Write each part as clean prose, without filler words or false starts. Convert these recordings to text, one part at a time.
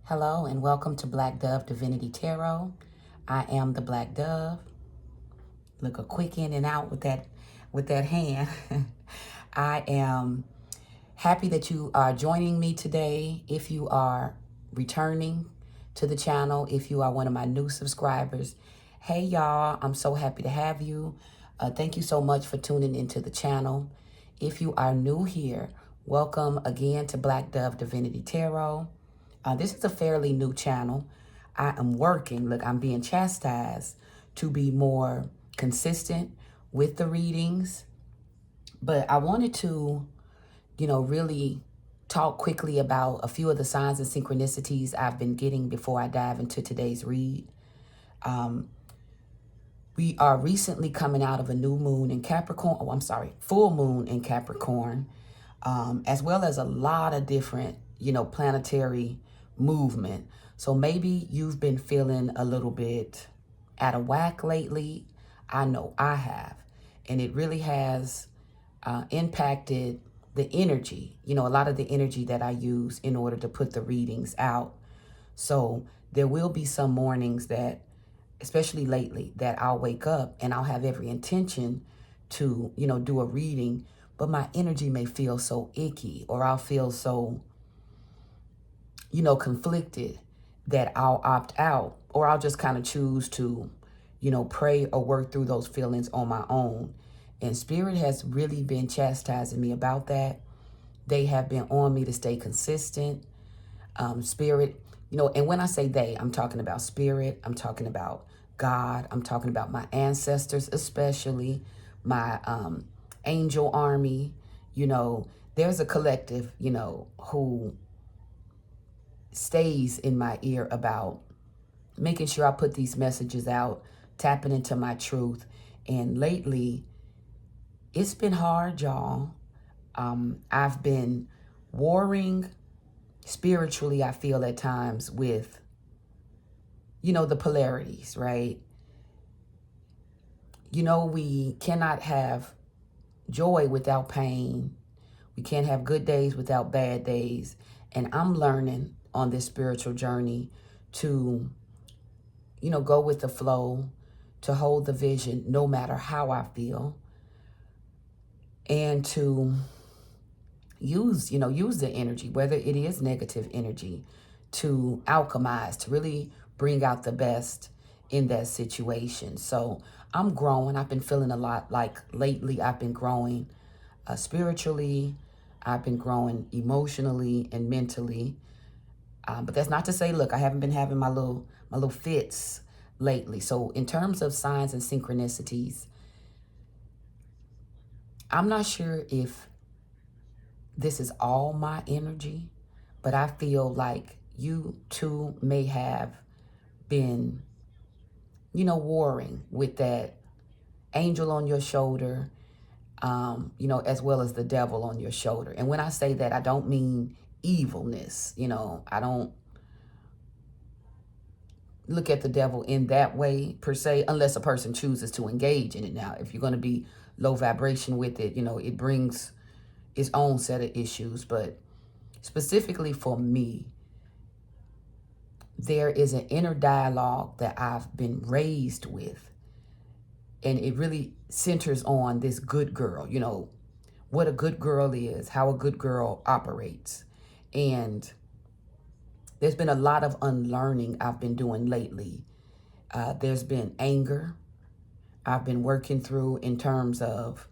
Hello and welcome to Black Dove Divinity Tarot. I am the Black Dove. Look, a quick in and out with that hand. I am happy that you are joining me today. If you are returning to the channel, if you are one of my new subscribers, hey y'all, I'm so happy to have you. Thank you so much for tuning into the channel. If you are new here, welcome again to Black Dove Divinity Tarot. This is a fairly new channel. I am working, look, I'm being chastised to be more consistent with the readings. But I wanted to, really talk quickly about a few of the signs and synchronicities I've been getting before I dive into today's read. We are recently coming out of a new moon in Capricorn. Oh, I'm sorry, full moon in Capricorn, as well as a lot of different, planetary movement. So maybe you've been feeling a little bit out of whack lately. I know I have. And it really has impacted the energy, a lot of the energy that I use in order to put the readings out. So there will be some mornings that, especially lately, that I'll wake up and I'll have every intention to, do a reading, but my energy may feel so icky, or I'll feel so, conflicted that I'll opt out, or I'll just kind of choose to, pray or work through those feelings on my own. And Spirit has really been chastising me about that. They have been on me to stay consistent. Spirit, and when I say they, I'm talking about Spirit, I'm talking about God, I'm talking about my ancestors, especially my angel army. There's a collective, who stays in my ear about making sure I put these messages out, tapping into my truth. And lately, it's been hard, y'all. I've been warring spiritually, I feel at times, with, the polarities, right? We cannot have joy without pain. We can't have good days without bad days. And I'm learning on this spiritual journey to, go with the flow, to hold the vision no matter how I feel, and to use the energy, whether it is negative energy, to alchemize, to really bring out the best in that situation. So I'm growing. I've been feeling a lot like lately I've been growing spiritually. I've been growing emotionally and mentally. But that's not to say, look, I haven't been having my little fits lately. So in terms of signs and synchronicities, I'm not sure if this is all my energy, but I feel like you too may have been, warring with that angel on your shoulder, as well as the devil on your shoulder. And when I say that, I don't mean evilness. I don't look at the devil in that way per se, unless a person chooses to engage in it. Now, if you're going to be low vibration with it, it brings its own set of issues. But specifically for me, there is an inner dialogue that I've been raised with, and it really centers on this good girl, what a good girl is, how a good girl operates. And there's been a lot of unlearning I've been doing lately. There's been anger I've been working through in terms of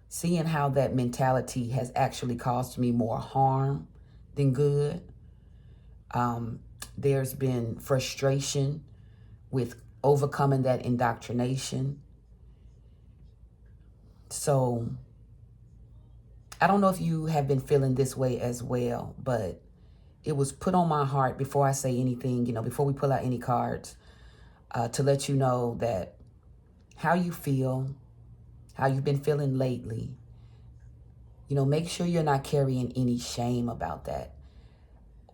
seeing how that mentality has actually caused me more harm than good. There's been frustration with overcoming that indoctrination. So I don't know if you have been feeling this way as well, but it was put on my heart before I say anything, before we pull out any cards, to let you know that how you feel, how you've been feeling lately, make sure you're not carrying any shame about that.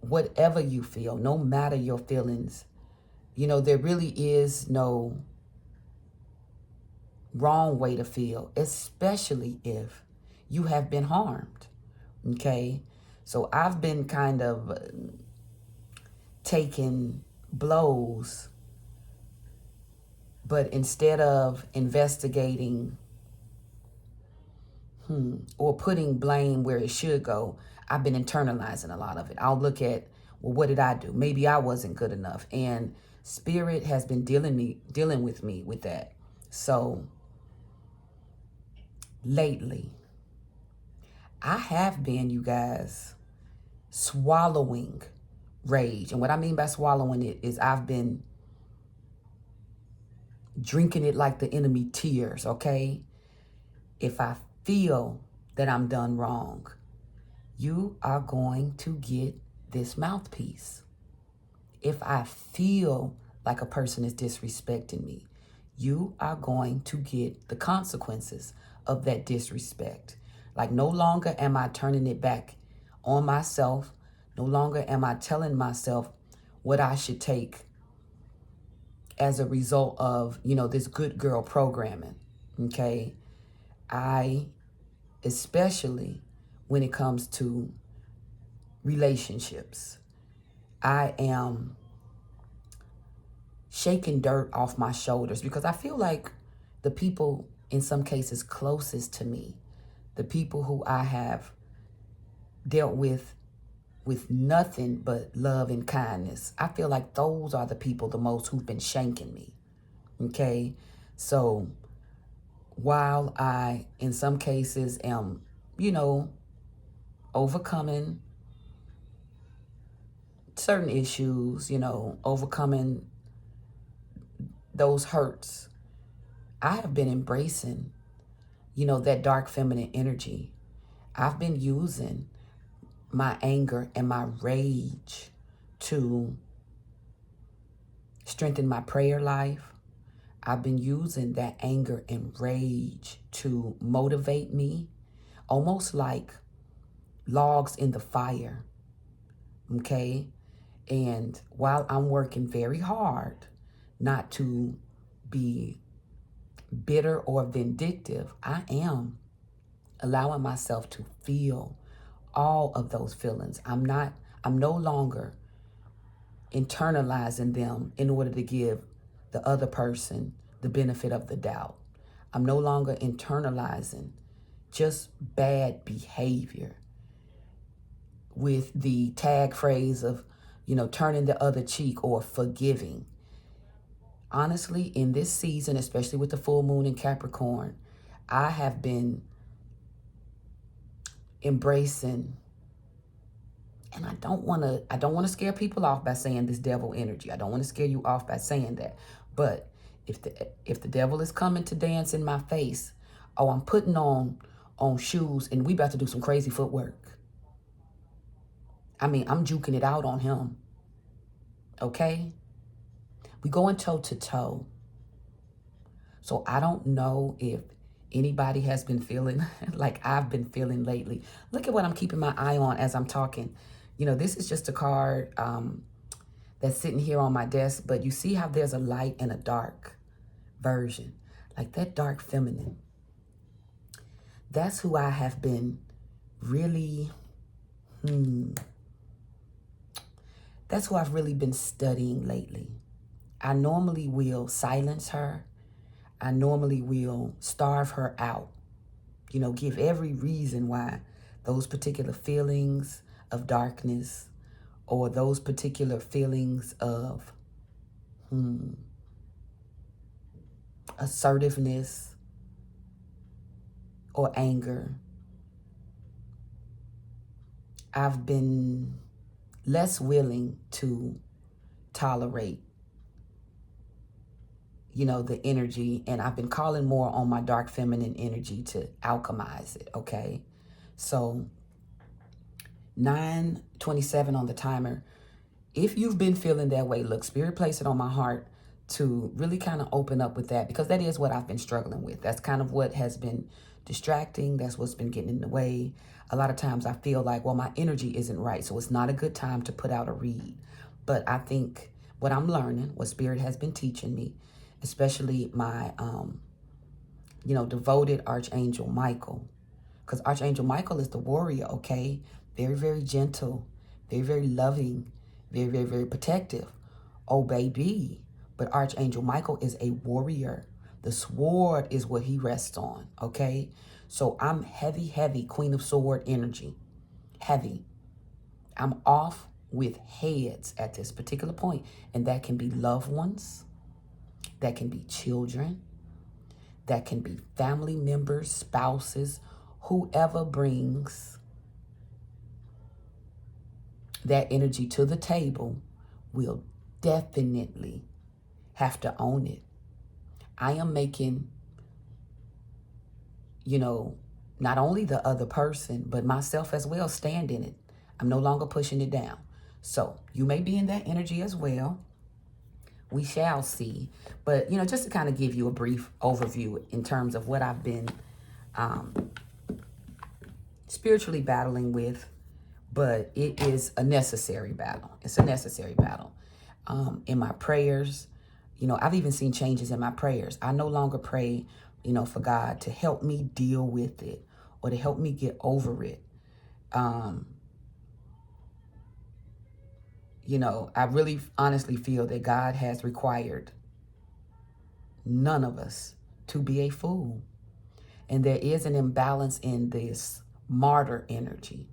Whatever you feel, no matter your feelings, there really is no wrong way to feel, especially if you have been harmed. Okay? So I've been kind of taking blows, but instead of investigating or putting blame where it should go, I've been internalizing a lot of it. I'll look at, well, what did I do? Maybe I wasn't good enough. And Spirit has been dealing with me with that. So lately, I have been, you guys, swallowing rage. And what I mean by swallowing it is I've been drinking it like the enemy tears, okay? If I feel that I'm done wrong, you are going to get this mouthpiece. If I feel like a person is disrespecting me, you are going to get the consequences of that disrespect. Like, no longer am I turning it back on myself. No longer am I telling myself what I should take as a result of, this good girl programming, okay? Especially when it comes to relationships, I am shaking dirt off my shoulders because I feel like the people, in some cases, closest to me, the people who I have dealt with nothing but love and kindness, I feel like those are the people the most who've been shanking me, okay? So while I, in some cases, am, overcoming certain issues, overcoming those hurts, I have been embracing, that dark feminine energy. I've been using my anger and my rage to strengthen my prayer life. I've been using that anger and rage to motivate me, almost like logs in the fire, okay? And while I'm working very hard not to be bitter or vindictive, I am allowing myself to feel all of those feelings. I'm no longer internalizing them in order to give the other person the benefit of the doubt. I'm no longer internalizing just bad behavior with the tag phrase of, turning the other cheek or forgiving. Honestly, in this season, especially with the full moon in Capricorn, I have been embracing, and I don't want to scare people off by saying this devil energy. I don't want to scare you off by saying that. But if the devil is coming to dance in my face, oh, I'm putting on shoes and we about to do some crazy footwork. I mean, I'm juking it out on him. Okay? We going toe to toe. So I don't know if anybody has been feeling like I've been feeling lately. Look at what I'm keeping my eye on as I'm talking. This is just a card that's sitting here on my desk, but you see how there's a light and a dark version. Like that dark feminine. That's who I have been really, that's who I've really been studying lately. I normally will silence her. I normally will starve her out. Give every reason why those particular feelings of darkness or those particular feelings of assertiveness or anger, I've been less willing to tolerate, the energy, and I've been calling more on my dark feminine energy to alchemize it, okay? So 9:27 on the timer. If you've been feeling that way, look, Spirit placed it on my heart to really kind of open up with that, because that is what I've been struggling with. That's kind of what has been distracting. That's what's been getting in the way. A lot of times I feel like, well, my energy isn't right, so it's not a good time to put out a read. But I think what I'm learning, what Spirit has been teaching me, especially my, devoted Archangel Michael, because Archangel Michael is the warrior, okay? Very, very gentle, very, very loving, Very, very, very protective. Oh, baby. But Archangel Michael is a warrior. The sword is what he rests on, okay? So I'm heavy, heavy Queen of Sword energy. Heavy. I'm off with heads at this particular point. And that can be loved ones. That can be children. That can be family members, spouses, whoever brings that energy to the table will definitely have to own it. I am making, not only the other person, but myself as well stand in it. I'm no longer pushing it down. So you may be in that energy as well. We shall see. But, just to kind of give you a brief overview in terms of what I've been spiritually battling with, but it is a necessary battle. It's a necessary battle. In my prayers, I've even seen changes in my prayers. I no longer pray, for God to help me deal with it or to help me get over it. I really honestly feel that God has required none of us to be a fool. And there is an imbalance in this martyr energy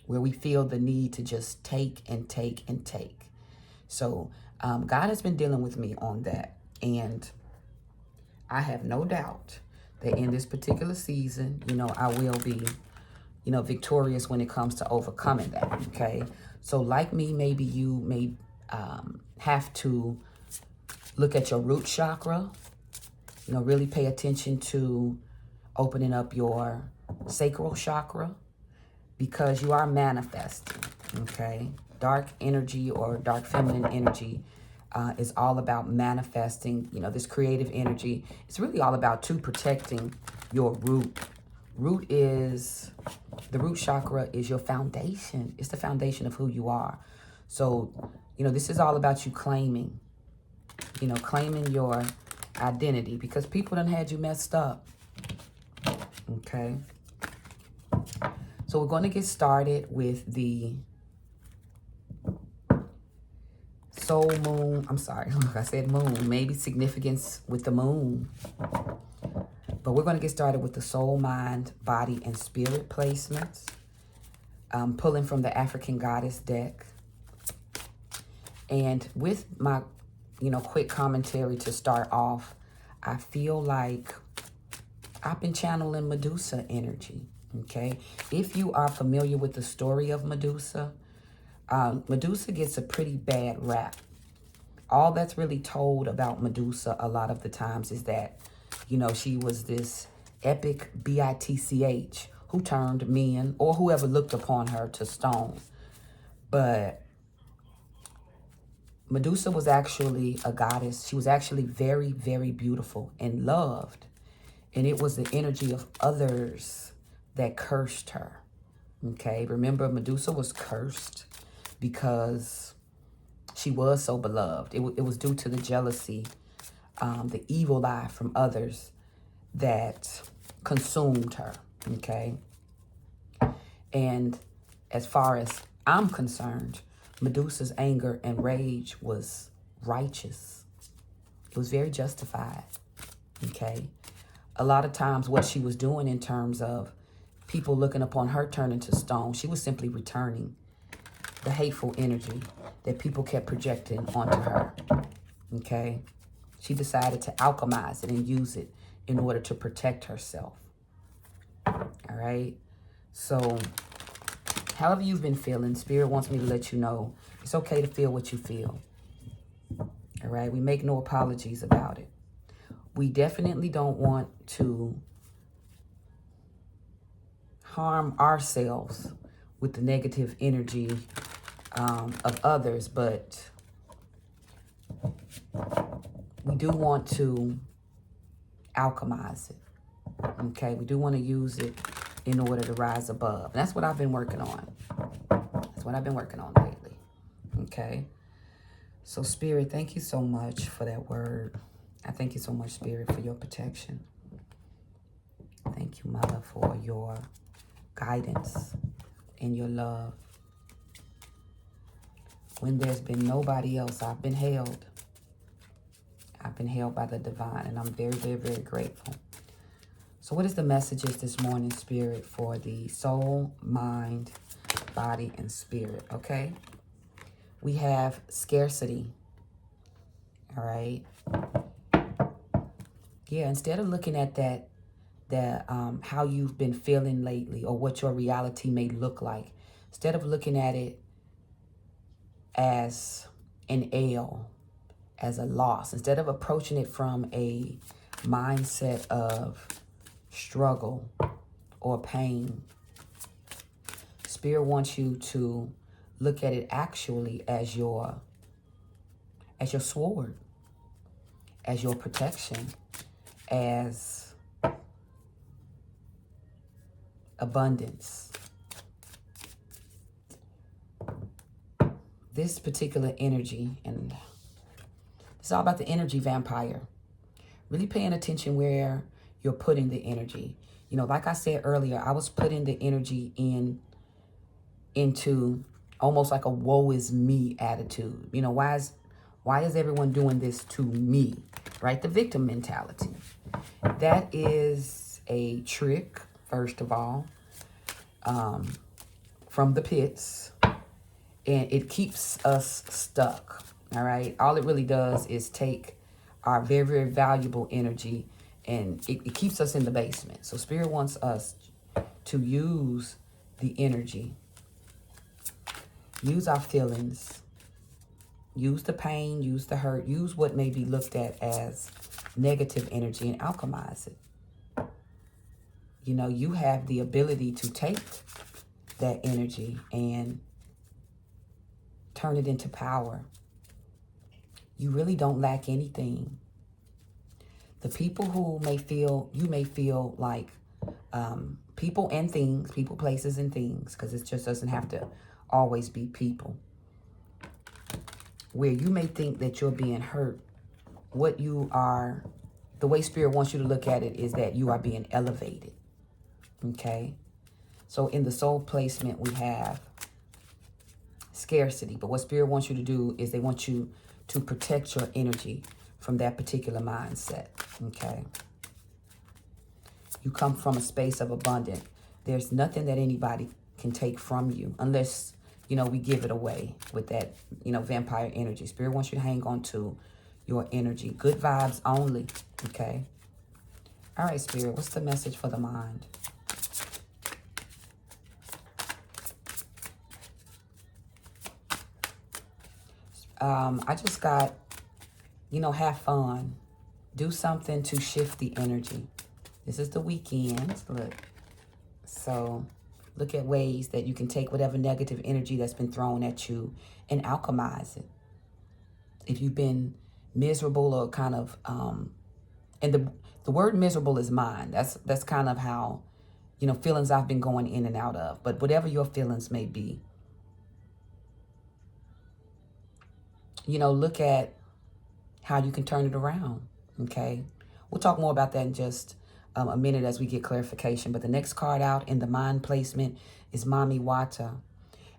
where we feel the need to just take and take and take. So God has been dealing with me on that. And I have no doubt that in this particular season, I will be, victorious when it comes to overcoming that, okay? So like me, maybe you may have to look at your root chakra, really pay attention to opening up your sacral chakra because you are manifesting, okay? Dark energy or dark feminine energy is all about manifesting, this creative energy. It's really all about protecting your root. The root chakra is your foundation. It's the foundation of who you are. So, this is all about you claiming your identity because people done had you messed up. Okay. So we're going to get started with the soul moon. I'm sorry, I said moon. Maybe significance with the moon. But we're going to get started with the soul, mind, body, and spirit placements. Pulling from the African Goddess deck. And with my, quick commentary to start off, I feel like I've been channeling Medusa energy, okay? If you are familiar with the story of Medusa, Medusa gets a pretty bad rap. All that's really told about Medusa a lot of the times is that, she was this epic bitch who turned men or whoever looked upon her to stone. But Medusa was actually a goddess. She was actually very, very beautiful and loved. And it was the energy of others that cursed her. Okay, remember Medusa was cursed because she was so beloved. It was due to the jealousy, the evil eye from others that consumed her. Okay. And as far as I'm concerned, Medusa's anger and rage was righteous. It was very justified. Okay. A lot of times what she was doing in terms of people looking upon her turning to stone, she was simply returning the hateful energy that people kept projecting onto her, okay? She decided to alchemize it and use it in order to protect herself, all right? So however you've been feeling, Spirit wants me to let you know it's okay to feel what you feel, all right? We make no apologies about it. We definitely don't want to harm ourselves with the negative energy of others, but we do want to alchemize it, okay? We do want to use it in order to rise above. And that's what I've been working on. That's what I've been working on lately, okay? So, Spirit, thank you so much for that word. I thank you so much, Spirit, for your protection. Thank you, Mother, for your guidance and your love. When there's been nobody else, I've been held. I've been held by the divine, and I'm very, very, very grateful. So what is the messages this morning, Spirit, for the soul, mind, body, and spirit? Okay. We have scarcity. All right. Yeah, instead of looking at how you've been feeling lately or what your reality may look like, instead of looking at it as an L, as a loss, instead of approaching it from a mindset of struggle or pain, Spirit wants you to look at it actually as your sword, as your protection, as abundance. This particular energy, and it's all about the energy vampire. Really paying attention where you're putting the energy. You know, like I said earlier, I was putting the energy into almost like a woe is me attitude. You know, why is everyone doing this to me? Right? The victim mentality. That is a trick, first of all, from the pits. And it keeps us stuck. All right. All it really does is take our very, very valuable energy, and it keeps us in the basement. So Spirit wants us to use the energy, use our feelings, use the pain, use the hurt, use what may be looked at as negative energy and alchemize it. You know, you have the ability to take that energy and turn it into power. You really don't lack anything. The people who you may feel like people and things, people, places, and things, because it just doesn't have to always be people. Where you may think that you're being hurt, what you are, the way Spirit wants you to look at it is that you are being elevated. Okay? So in the soul placement, we have scarcity. But what Spirit wants you to do is they want you to protect your energy from that particular mindset. Okay? You come from a space of abundance. There's nothing that anybody can take from you unless, you know, we give it away with that, you know, vampire energy. Spirit wants you to hang on to your energy. Good vibes only. Okay? All right, Spirit, what's the message for the mind? I just got, you know, have fun. Do something to shift the energy. This is the weekend. Look. So look at ways that you can take whatever negative energy that's been thrown at you and alchemize it. If you've been miserable or kind of, and the word miserable is mine. That's kind of how, you know, feelings I've been going in and out of. But whatever your feelings may be, you know, look at how you can turn it around, okay? We'll talk more about that in just a minute as we get clarification. But the next card out in the mind placement is Mami Wata.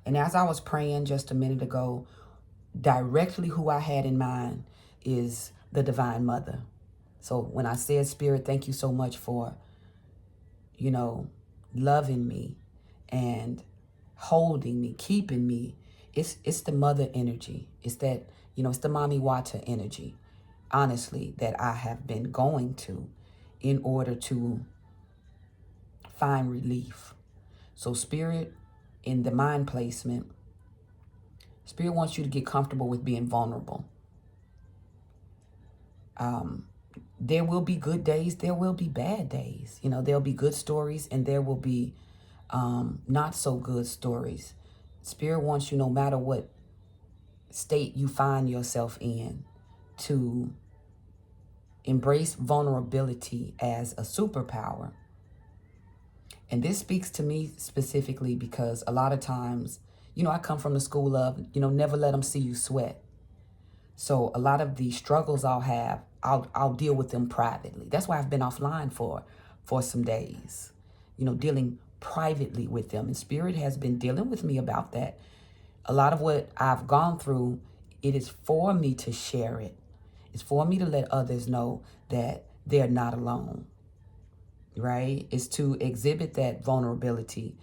And as I was praying just a minute ago, directly who I had in mind is the Divine Mother. So when I said, Spirit, thank you so much for, you know, loving me and holding me, keeping me, it's the mother energy. It's that, you know, it's the Mami Wata energy, honestly, that I have been going to in order to find relief. So Spirit, in the mind placement, Spirit wants you to get comfortable with being vulnerable. There will be good days. There will be bad days. You know, there'll be good stories and there will be not so good stories. Spirit wants you, no matter what state you find yourself in, to embrace vulnerability as a superpower. And this speaks to me specifically because a lot of times, you know, I come from the school of, you know, never let them see you sweat. So a lot of the struggles I'll have, I'll deal with them privately. That's why I've been offline for some days, you know, dealing privately with them. And Spirit has been dealing with me about that. a lot of what I've gone through, it is for me to share it. It's for me to let others know that they're not alone, right? It's to exhibit that vulnerability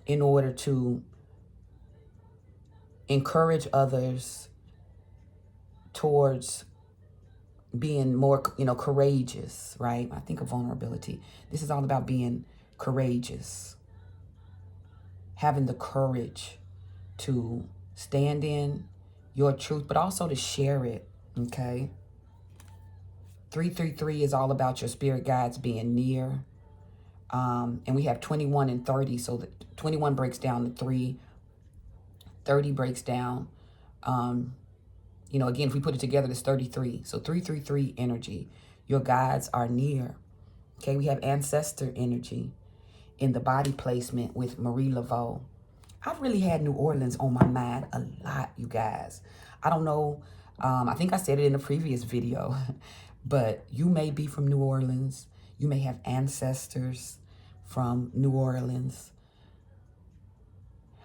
in order to encourage others towards being more, courageous, right? I think of vulnerability. This is all about being courageous, having the courage to stand in your truth, but also to share it, okay? 333 is all about your spirit guides being near. And we have 21 and 30. So the 21 breaks down to 3. 30 breaks down. Again, if we put it together, it's 33. So 333 energy. Your guides are near. Okay, we have ancestor energy in the body placement with Marie Laveau. I've really had New Orleans on my mind a lot, you guys. I don't know. I think I said it in a previous video, but you may be from New Orleans. You may have ancestors from New Orleans.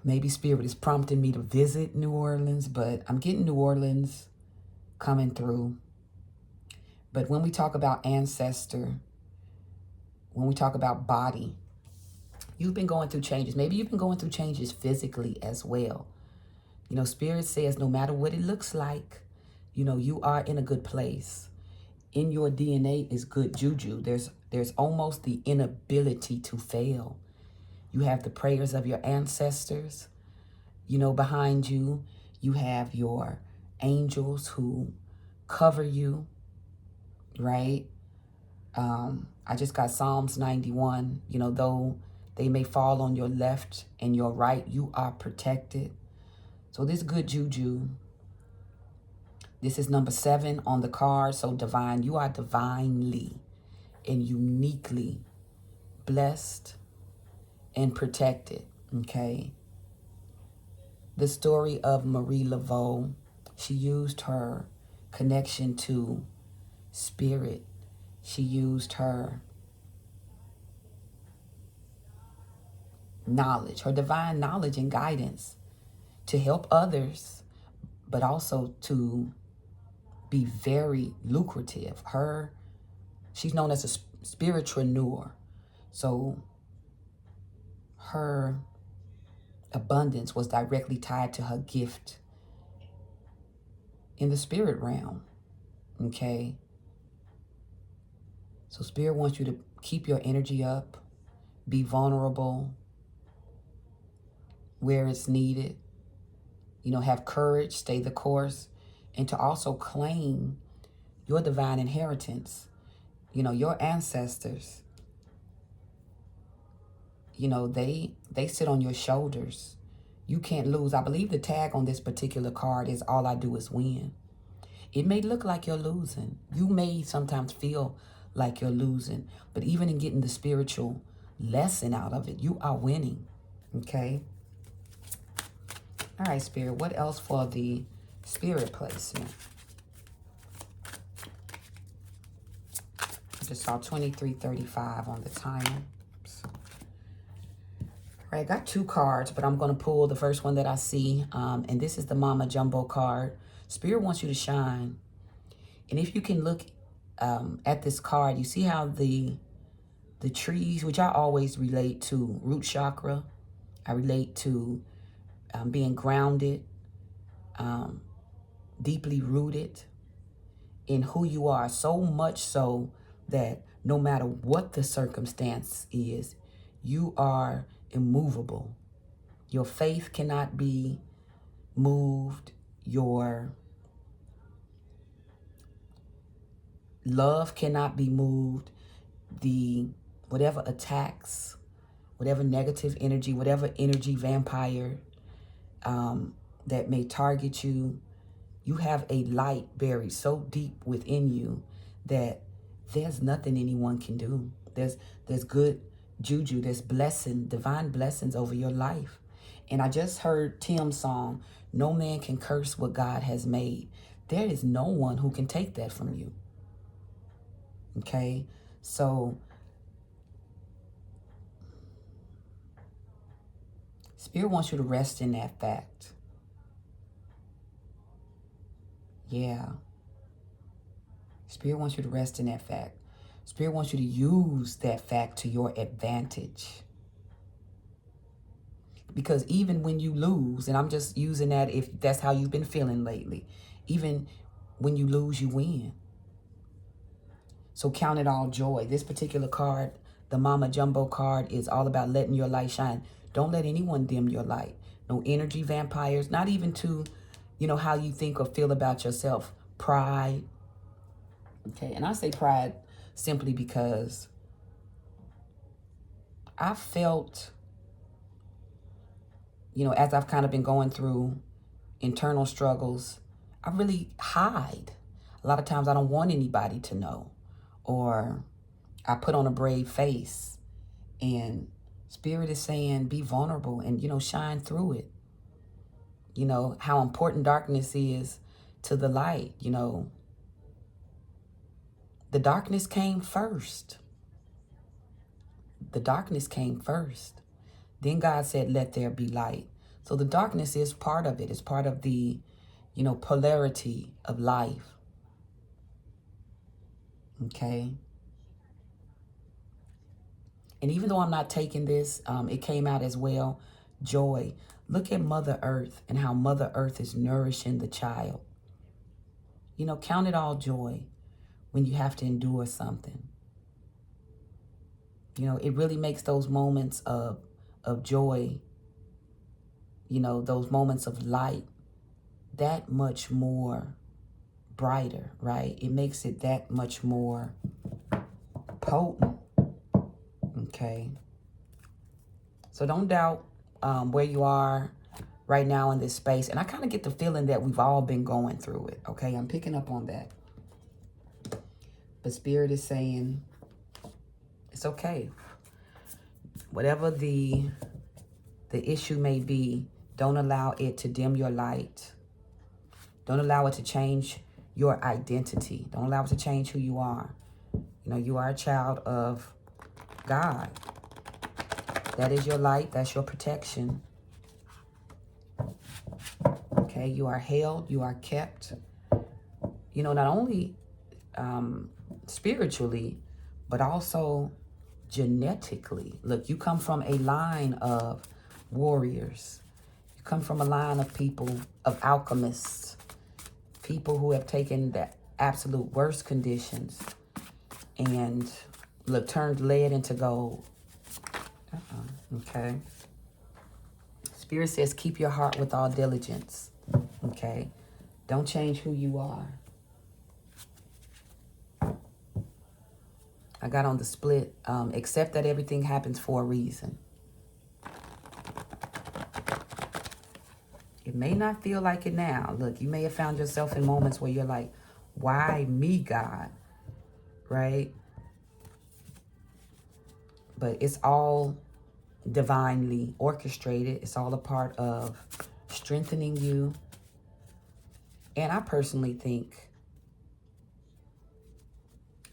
Maybe Spirit is prompting me to visit New Orleans, but I'm getting New Orleans coming through. But when we talk about ancestor, when we talk about body, you've been going through changes. Maybe you've been going through changes physically as well. Spirit says no matter what it looks like, you are in a good place. In your DNA is good juju. There's almost the inability to fail. You have the prayers of your ancestors, behind you. You have your angels who cover you, right? I just got Psalms 91. Though they may fall on your left and your right, you are protected. So this good juju, this is number 7 on the card. So divine, you are divinely and uniquely blessed and protected, okay? The story of Marie Laveau, she used her connection to spirit. She used her knowledge, her divine knowledge and guidance to help others, but also to be very lucrative. She's known as a spiritualpreneur. So her abundance was directly tied to her gift in the spirit realm, okay? So Spirit wants you to keep your energy up, be vulnerable where it's needed, have courage, stay the course, and to also claim your divine inheritance, your ancestors. They sit on your shoulders. You can't lose. I believe the tag on this particular card is all I do is win. It may look like you're losing. You may sometimes feel like you're losing, but even in getting the spiritual lesson out of it, you are winning, okay? All right, Spirit, what else for the spirit placement? I just saw 2335 on the timer. Oops. All right, I got 2 cards, but I'm going to pull the first one that I see, and this is the Mama Jumbo card. Spirit wants you to shine. And if you can look at this card, you see how the trees, which I always relate to root chakra, I relate to being grounded, deeply rooted in who you are, so much so that no matter what the circumstance is, you are immovable. Your faith cannot be moved. Your love cannot be moved. Whatever attacks, whatever negative energy, whatever energy vampire that may target you, you have a light buried so deep within you that there's nothing anyone can do. There's good juju, there's blessing, divine blessings over your life. And I just heard Tim's song, "No man can curse what God has made." There is no one who can take that from you. Okay? So Spirit wants you to rest in that fact. Yeah. Spirit wants you to rest in that fact. Spirit wants you to use that fact to your advantage. Because even when you lose, and I'm just using that if that's how you've been feeling lately, even when you lose, you win. So count it all joy. This particular card, the Mama Jumbo card, is all about letting your light shine. Don't let anyone dim your light. No energy vampires, not even to, how you think or feel about yourself. Pride. Okay, and I say pride simply because I felt, as I've kind of been going through internal struggles, I really hide. A lot of times I don't want anybody to know, or I put on a brave face, and Spirit is saying, be vulnerable and, shine through it. How important darkness is to the light. The darkness came first. The darkness came first. Then God said, let there be light. So the darkness is part of it. It's part of the, polarity of life. Okay. And even though I'm not taking this, it came out as well. Joy. Look at Mother Earth and how Mother Earth is nourishing the child. Count it all joy when you have to endure something. It really makes those moments of joy, those moments of light, that much more brighter, right? It makes it that much more potent. Okay. So don't doubt where you are right now in this space. And I kind of get the feeling that we've all been going through it. Okay. I'm picking up on that. But Spirit is saying it's okay. Whatever the issue may be, don't allow it to dim your light. Don't allow it to change your identity. Don't allow it to change who you are. You are a child of God. That is your light. That's your protection. Okay, you are held. You are kept. Not only spiritually, but also genetically. Look, you come from a line of warriors. You come from a line of people, of alchemists, people who have taken the absolute worst conditions and, look, turned lead into gold. Okay. Spirit says, keep your heart with all diligence. Okay. Don't change who you are. I got on the split. Accept that everything happens for a reason. It may not feel like it now. Look, you may have found yourself in moments where you're like, why me, God? Right? But it's all divinely orchestrated. It's all a part of strengthening you. And I personally think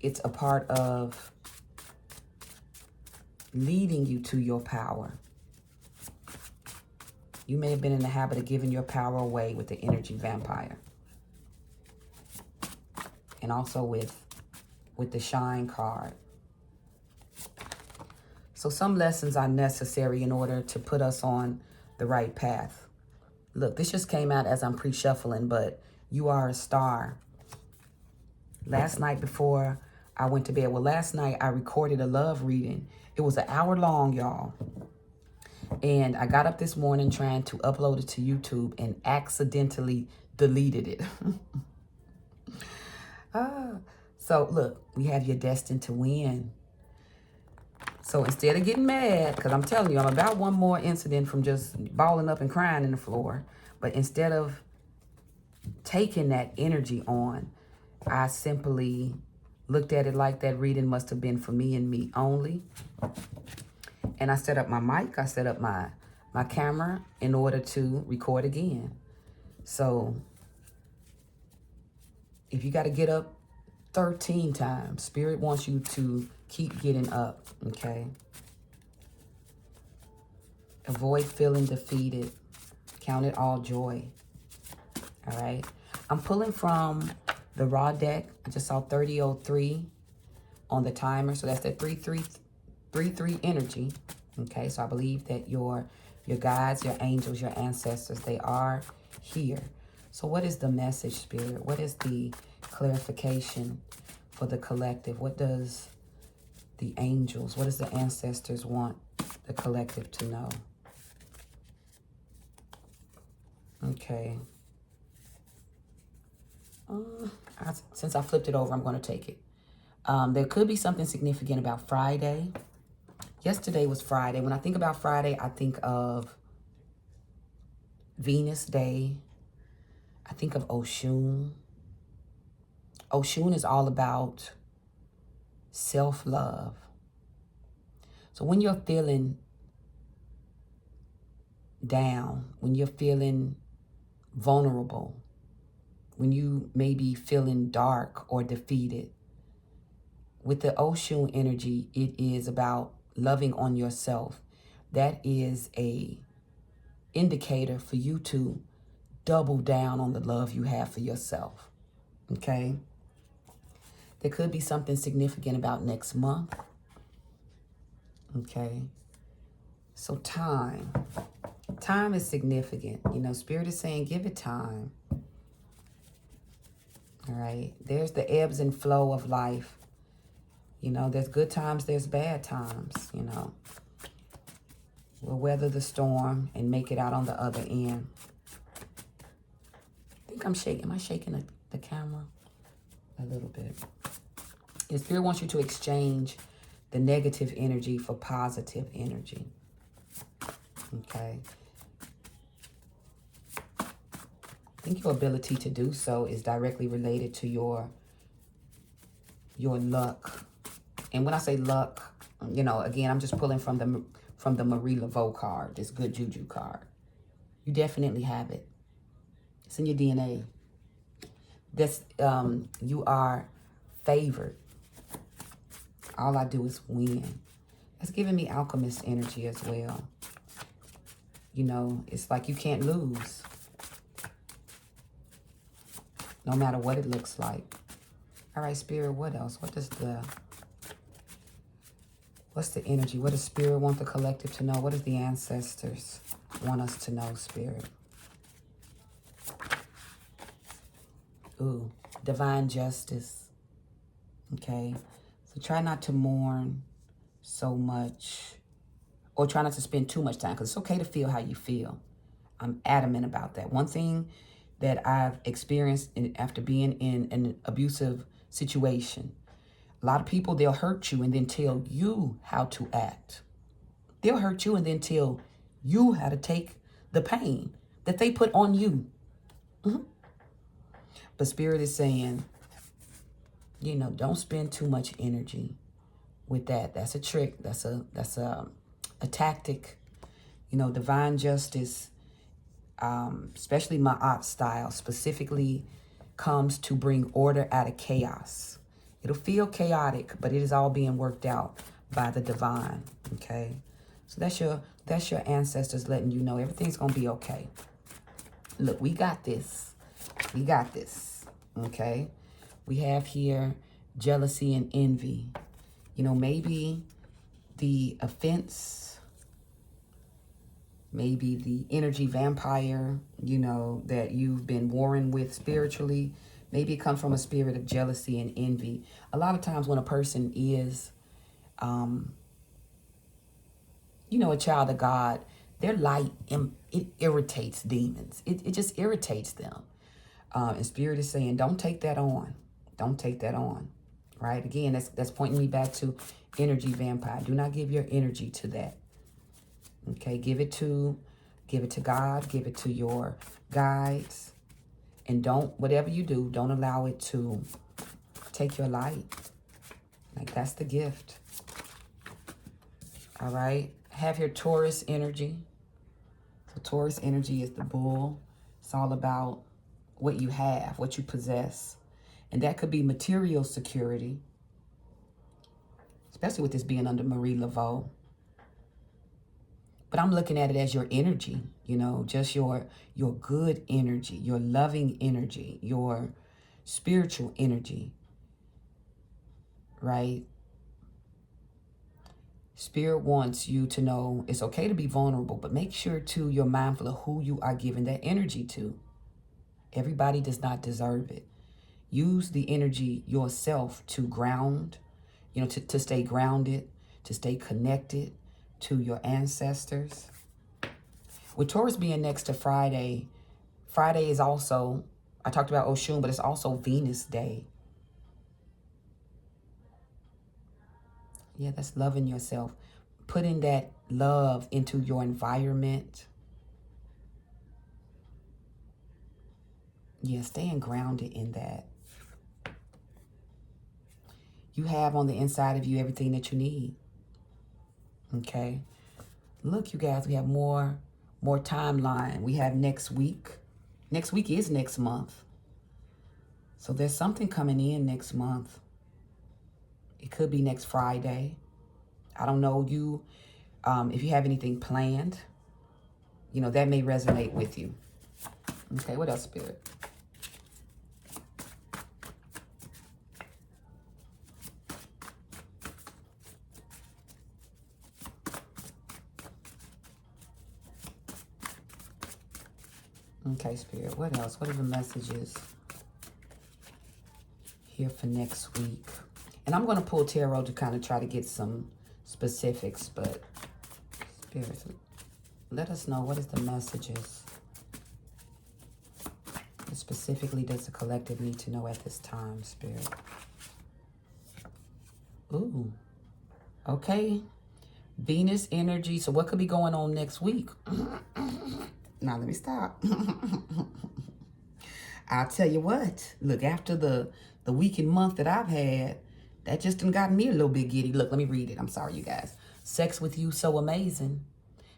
it's a part of leading you to your power. You may have been in the habit of giving your power away with the energy vampire. And also with the shine card. So some lessons are necessary in order to put us on the right path. Look, this just came out as I'm pre-shuffling, but you are a star. Last night before I went to bed, last night I recorded a love reading. It was an hour long, y'all. And I got up this morning trying to upload it to YouTube and accidentally deleted it. So look, we have your destined to win. So instead of getting mad, because I'm telling you, I'm about one more incident from just balling up and crying in the floor. But instead of taking that energy on, I simply looked at it like that reading must have been for me and me only. And I set up my mic, I set up my camera in order to record again. So if you got to get up 13 times, Spirit wants you to keep getting up, okay? Avoid feeling defeated. Count it all joy. All right. I'm pulling from the raw deck. I just saw 3003 on the timer. So that's the 3333 energy. Okay. So I believe that your guides, your angels, your ancestors, they are here. So what is the message, Spirit? What is the clarification for the collective? What does the angels, what does the ancestors want the collective to know? Okay. Since I flipped it over, I'm going to take it. There could be something significant about Friday. Yesterday was Friday. When I think about Friday, I think of Venus Day. I think of Oshun. Oshun is all about self-love. So when you're feeling down, when you're feeling vulnerable, when you may be feeling dark or defeated, with the Oshun energy, it is about loving on yourself. That is a indicator for you to double down on the love you have for yourself. Okay? There could be something significant about next month. Okay? So time. Time is significant. You know, Spirit is saying, give it time. All right? There's the ebbs and flow of life. You know, there's good times, there's bad times, you know. We'll weather the storm and make it out on the other end. I think I'm shaking. Am I shaking the camera? A little bit. The Spirit wants you to exchange the negative energy for positive energy. Okay. I think your ability to do so is directly related to your luck. And when I say luck, you know, again, I'm just pulling from the Marie Laveau card, this good juju card. You definitely have it. It's in your DNA. This, you are favored. All I do is win. That's giving me alchemist energy as well. You know, it's like you can't lose. No matter what it looks like. All right, Spirit, what else? What's the energy? What does Spirit want the collective to know? What does the ancestors want us to know, Spirit? Ooh, divine justice. Okay. So try not to mourn so much, or try not to spend too much time, because it's okay to feel how you feel. I'm adamant about that. One thing that I've experienced after being in an abusive situation, a lot of people, they'll hurt you and then tell you how to act. They'll hurt you and then tell you how to take the pain that they put on you. But Spirit is saying, you know, don't spend too much energy with that. That's a trick. That's a tactic. You know, divine justice, especially Ma'at style, specifically comes to bring order out of chaos. It'll feel chaotic, but it is all being worked out by the divine. Okay, so that's your ancestors letting you know everything's gonna be okay. Look, we got this. We got this. Okay, we have here jealousy and envy. You know, maybe the offense, maybe the energy vampire, you know, that you've been warring with spiritually. Maybe it comes from a spirit of jealousy and envy. A lot of times when a person is, you know, a child of God, their light, it irritates demons. It just irritates them. And Spirit is saying, don't take that on. Don't take that on. Right? Again, that's pointing me back to energy vampire. Do not give your energy to that. Okay? Give it to God. Give it to your guides. And whatever you do, don't allow it to take your light. Like, that's the gift. All right? Have your Taurus energy. So Taurus energy is the bull. It's all about what you have, what you possess. And that could be material security, especially with this being under Marie Laveau. But I'm looking at it as your energy, you know, just your good energy, your loving energy, your spiritual energy, right? Spirit wants you to know it's okay to be vulnerable, but make sure too you're mindful of who you are giving that energy to. Everybody does not deserve it. Use the energy yourself to ground, you know, to stay grounded, to stay connected to your ancestors. With Taurus being next to Friday, Friday is also, I talked about Oshun, but it's also Venus Day. Yeah, that's loving yourself. Putting that love into your environment. Yeah, staying grounded in that. You have on the inside of you everything that you need. Okay. Look, you guys, we have more timeline. We have next week. Next week is next month. So there's something coming in next month. It could be next Friday. I don't know you. If you have anything planned, you know, that may resonate with you. Okay, what else, Spirit? Okay, Spirit, what else? What are the messages here for next week? And I'm going to pull tarot to kind of try to get some specifics, but Spirit, let us know what is the messages. What specifically does the collective need to know at this time, Spirit? Ooh, okay. Venus energy. So what could be going on next week? Now let me stop. I'll tell you what. Look, after the week and month that I've had, that just done got me a little bit giddy. Look, let me read it. I'm sorry, you guys. Sex with you, so amazing.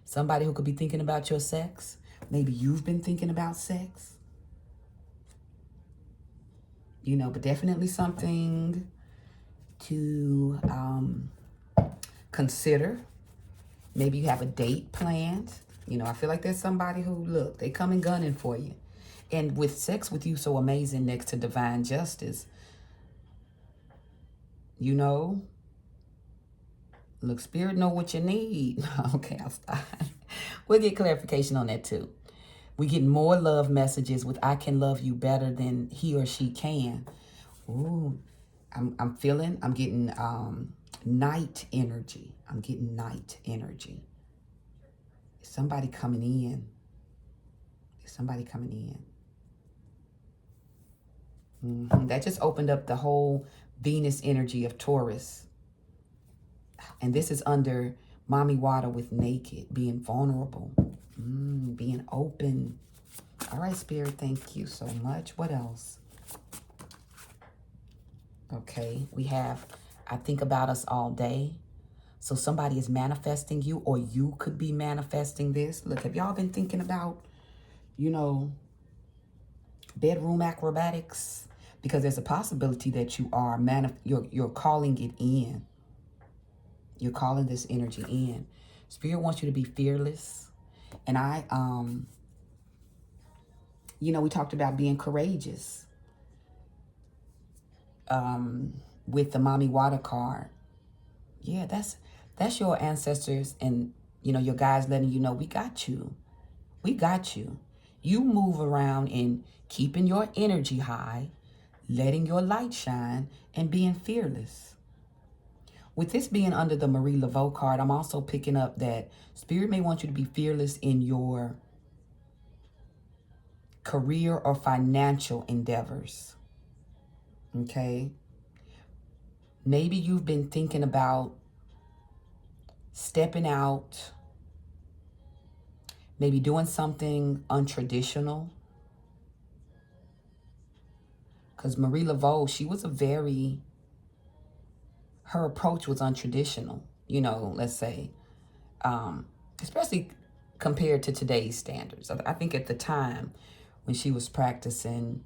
Somebody who could be thinking about your sex. Maybe you've been thinking about sex. You know, but definitely something to consider. Maybe you have a date planned. You know, I feel like there's somebody who, look, they coming gunning for you. And with sex with you so amazing next to divine justice, you know, look, Spirit know what you need. Okay, I'll stop. We'll get clarification on that too. We get more love messages with I can love you better than he or she can. Ooh, I'm getting night energy. I'm getting night energy. Somebody coming in. Somebody coming in. That just opened up the whole Venus energy of Taurus. And this is under Mommy Water with naked, being vulnerable, being open. All right, Spirit, thank you so much. What else? Okay, we have I think about us all day. So somebody is manifesting you, or you could be manifesting this. Look, have y'all been thinking about, you know, bedroom acrobatics? Because there's a possibility that you are you're calling it in. You're calling this energy in. Spirit wants you to be fearless. And you know, we talked about being courageous with the Mommy Water card. Yeah, that's your ancestors and, you know, your guys letting you know, we got you. We got you. You move around in keeping your energy high, letting your light shine, and being fearless. With this being under the Marie Laveau card, I'm also picking up that Spirit may want you to be fearless in your career or financial endeavors. Okay? Maybe you've been thinking about stepping out, maybe doing something untraditional. Because Marie Laveau, she was her approach was untraditional, you know, let's say, especially compared to today's standards. I think at the time when she was practicing,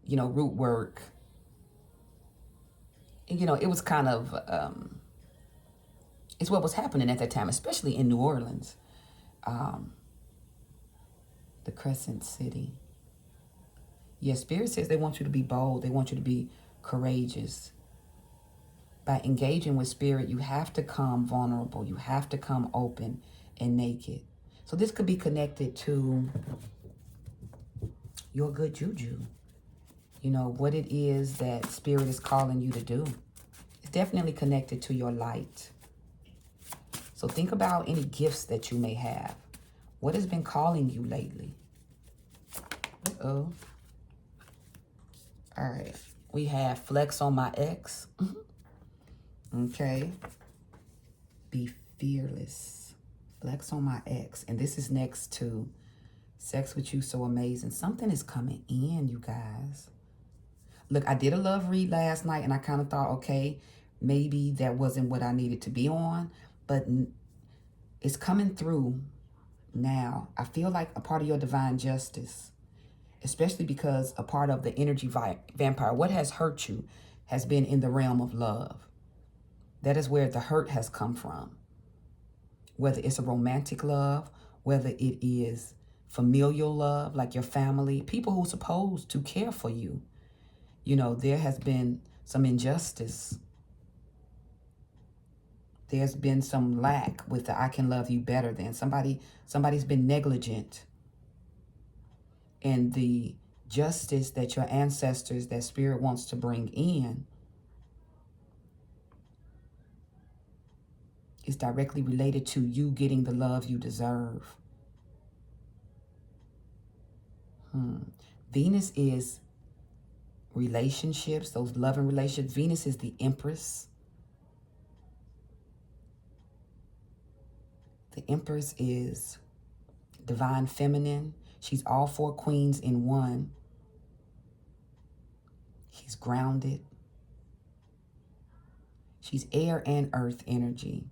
you know, root work, you know, it was kind of, it's what was happening at that time, especially in New Orleans. the Crescent City. Yes, Spirit says they want you to be bold. They want you to be courageous. By engaging with Spirit, you have to come vulnerable. You have to come open and naked. So this could be connected to your good juju. You know, what it is that Spirit is calling you to do. It's definitely connected to your light. So think about any gifts that you may have. What has been calling you lately? Uh-oh. All right. We have flex on my ex. Okay. Be fearless. Flex on my ex. And this is next to sex with you so amazing. Something is coming in, you guys. Look, I did a love read last night and I kind of thought, okay, maybe that wasn't what I needed to be on, but it's coming through now. I feel like a part of your divine justice, especially because a part of the energy vampire, what has hurt you has been in the realm of love. That is where the hurt has come from. Whether it's a romantic love, whether it is familial love, like your family, people who are supposed to care for you. You know, there has been some injustice. There's been some lack with the I can love you better than. Somebody's been negligent. And the justice that your ancestors, that Spirit wants to bring in is directly related to you getting the love you deserve. Venus is relationships, those loving relationships. Venus is the Empress. The Empress is Divine Feminine. She's all four queens in one. She's grounded. She's air and earth energy.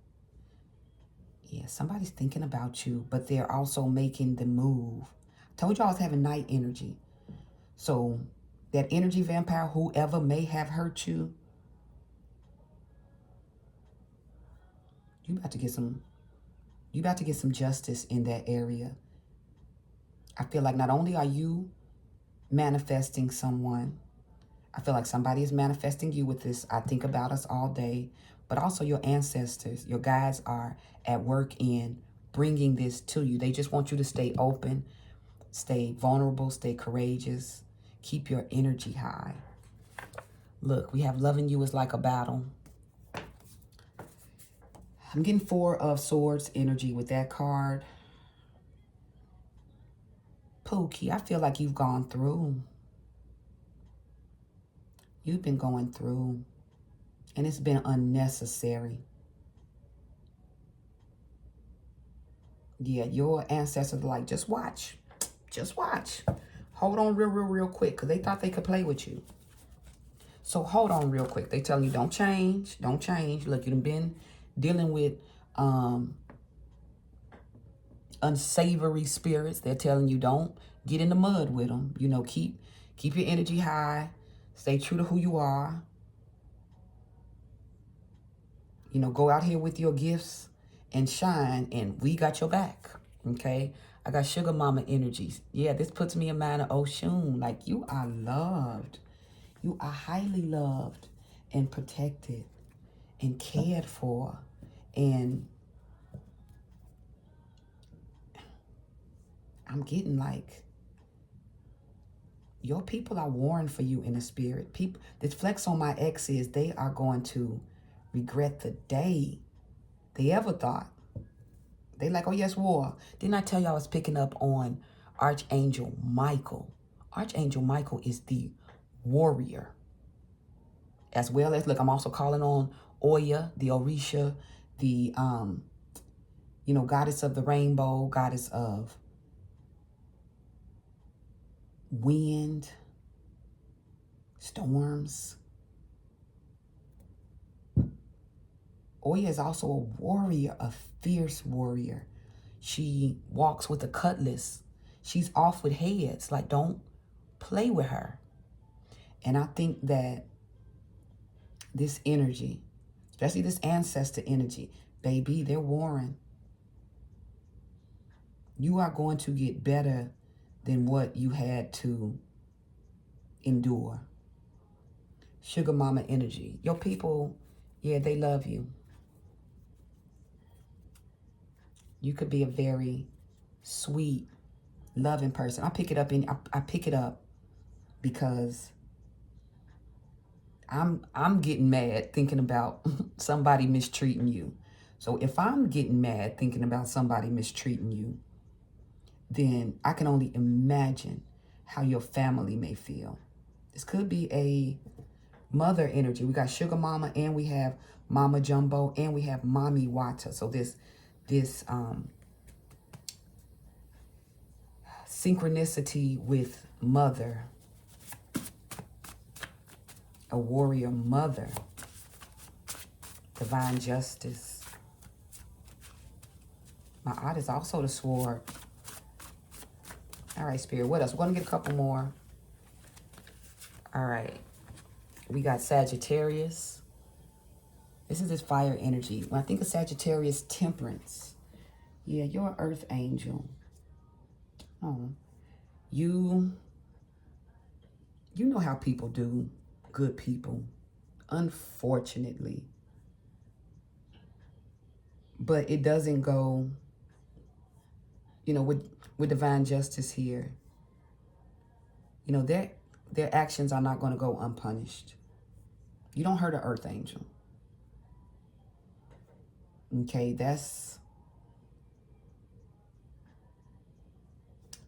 Yeah, somebody's thinking about you, but they're also making the move. I told you I was having night energy. So that energy vampire, whoever may have hurt you, you about to get some justice in that area. I feel like not only are you manifesting someone, I feel like somebody is manifesting you with this I think about us all day, but also your ancestors, your guides are at work in bringing this to you. They just want you to stay open, stay vulnerable, stay courageous, keep your energy high. Look, we have loving you is like a battle. I'm getting 4 of Swords energy with that card. Pookie, I feel like you've gone through. You've been going through, and it's been unnecessary. Yeah, your ancestors are like, just watch. Just watch. Hold on real quick, because they thought they could play with you. So hold on real quick. They telling you, don't change. Don't change. Look, you've been dealing with unsavory spirits. They're telling you, don't get in the mud with them. You know, keep your energy high. Stay true to who you are. You know, go out here with your gifts and shine, and we got your back, okay? I got Sugar Mama energies. Yeah, this puts me in mind of Oshun. Like, you are loved. You are highly loved and protected and cared for. And I'm getting like, your people are warring for you in the spirit. People, this flex on my ex is they are going to regret the day they ever thought. They like, oh yes, war. Didn't I tell you I was picking up on Archangel Michael? Archangel Michael is the warrior. As well as, look, I'm also calling on Oya, the Orisha, the, goddess of the rainbow, goddess of wind, storms. Oya is also a warrior, a fierce warrior. She walks with a cutlass. She's off with heads. Like, don't play with her. And I think that this energy, especially this ancestor energy, baby, they're warring. You are going to get better than what you had to endure. Sugar mama energy. Your people, yeah, they love you. You could be a very sweet, loving person. I pick it up I pick it up because I'm getting mad thinking about somebody mistreating you. So if I'm getting mad thinking about somebody mistreating you, then I can only imagine how your family may feel. This could be a mother energy. We got Sugar Mama, and we have Mama Jumbo, and we have Mommy Wata. So this synchronicity with mother, a warrior mother, divine justice. My art is also the sword. All right, Spirit, what else? We're going to get a couple more. All right. We got Sagittarius. This is this fire energy. When I think of Sagittarius, temperance. Yeah, you're an earth angel. Oh, you know how people do, good people, unfortunately. But it doesn't go, with divine justice here. Their actions are not going to go unpunished. You don't hurt an earth angel. Okay, let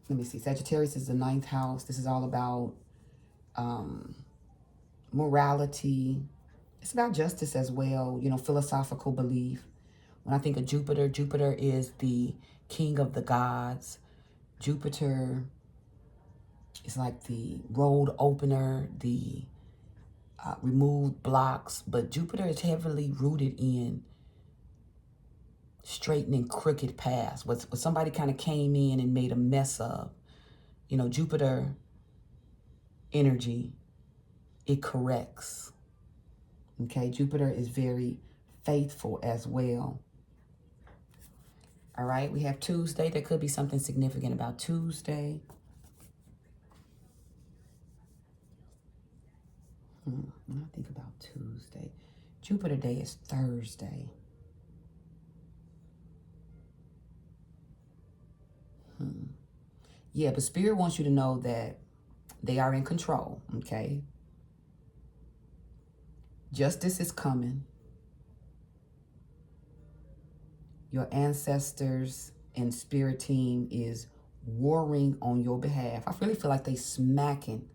me see. Sagittarius is the 9th house. This is all about morality. It's about justice as well, philosophical belief. When I think of Jupiter, Jupiter is the king of the gods. Jupiter is like the road opener, the removed blocks. But Jupiter is heavily rooted in straightening crooked paths. What somebody kind of came in and made a mess of. Jupiter energy, it corrects. Okay, Jupiter is very faithful as well. All right, we have Tuesday. There could be something significant about Tuesday. When I think about Tuesday, Jupiter day is Thursday. Yeah, but Spirit wants you to know that they are in control, okay? Justice is coming. Your ancestors and spirit team is warring on your behalf. I really feel like they smacking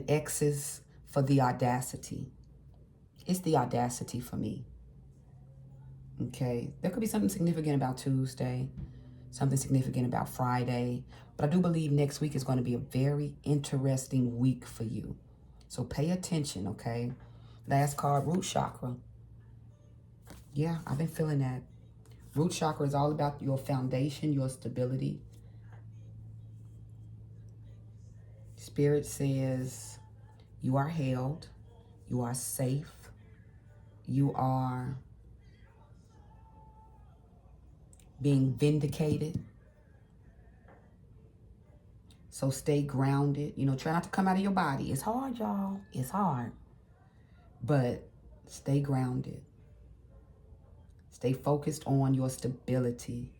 exes for the audacity. It's the audacity for me. Okay, there could be something significant about Tuesday, something significant about Friday, but I do believe next week is going to be a very interesting week for you. So pay attention, okay? Last card, root chakra. Yeah, I've been feeling that. Root chakra is all about your foundation, your stability. Spirit says you are held, you are safe, you are being vindicated. So stay grounded. Try not to come out of your body. It's hard, y'all. It's hard. But stay grounded. Stay focused on your stability.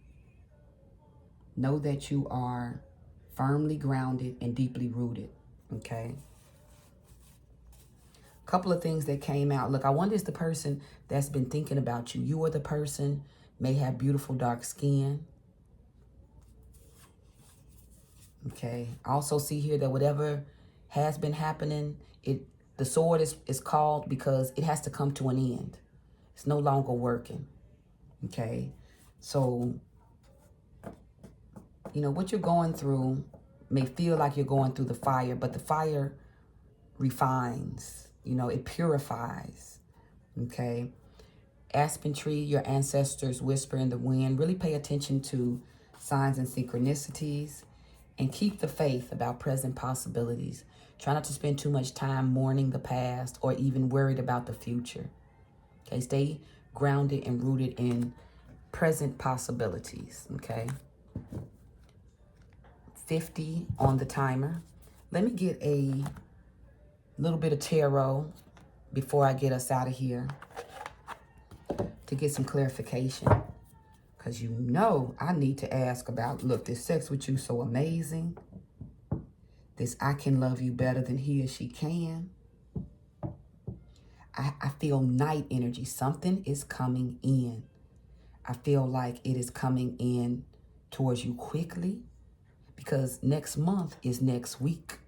Know that you are firmly grounded and deeply rooted. Okay? A couple of things that came out. Look, I wonder is the person that's been thinking about you. You are the person, may have beautiful dark skin. Okay. I also see here that whatever has been happening, the sword is called because it has to come to an end. It's no longer working. Okay. So, what you're going through may feel like you're going through the fire, but the fire refines, it purifies. Okay. Aspen tree, your ancestors whisper in the wind. Really pay attention to signs and synchronicities. And keep the faith about present possibilities. Try not to spend too much time mourning the past or even worried about the future. Okay, stay grounded and rooted in present possibilities, okay? 50 on the timer. Let me get a little bit of tarot before I get us out of here to get some clarification. Because you know I need to ask about, look, this sex with you so amazing. This I can love you better than he or she can. I feel night energy. Something is coming in. I feel like it is coming in towards you quickly because next month is next week.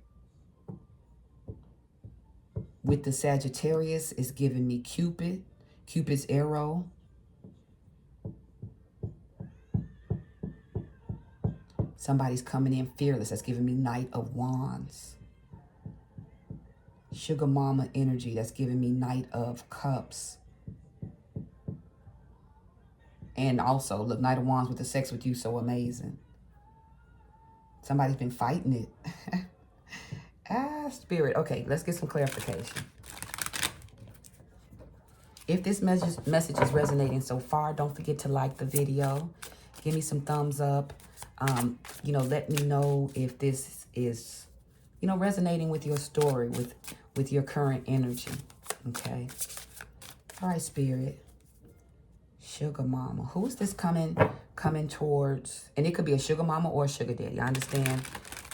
With the Sagittarius, it's giving me Cupid's arrow. Somebody's coming in fearless. That's giving me Knight of Wands. Sugar Mama energy. That's giving me Knight of Cups. And also, look, Knight of Wands with the sex with you so amazing. Somebody's been fighting it. Spirit. Okay, let's get some clarification. If this message is resonating so far, don't forget to like the video. Give me some thumbs up. You know, let me know if this is, you know, resonating with your story, with your current energy. Okay. All right, Spirit. Sugar Mama. Who is this coming towards? And it could be a sugar mama or a sugar daddy. I understand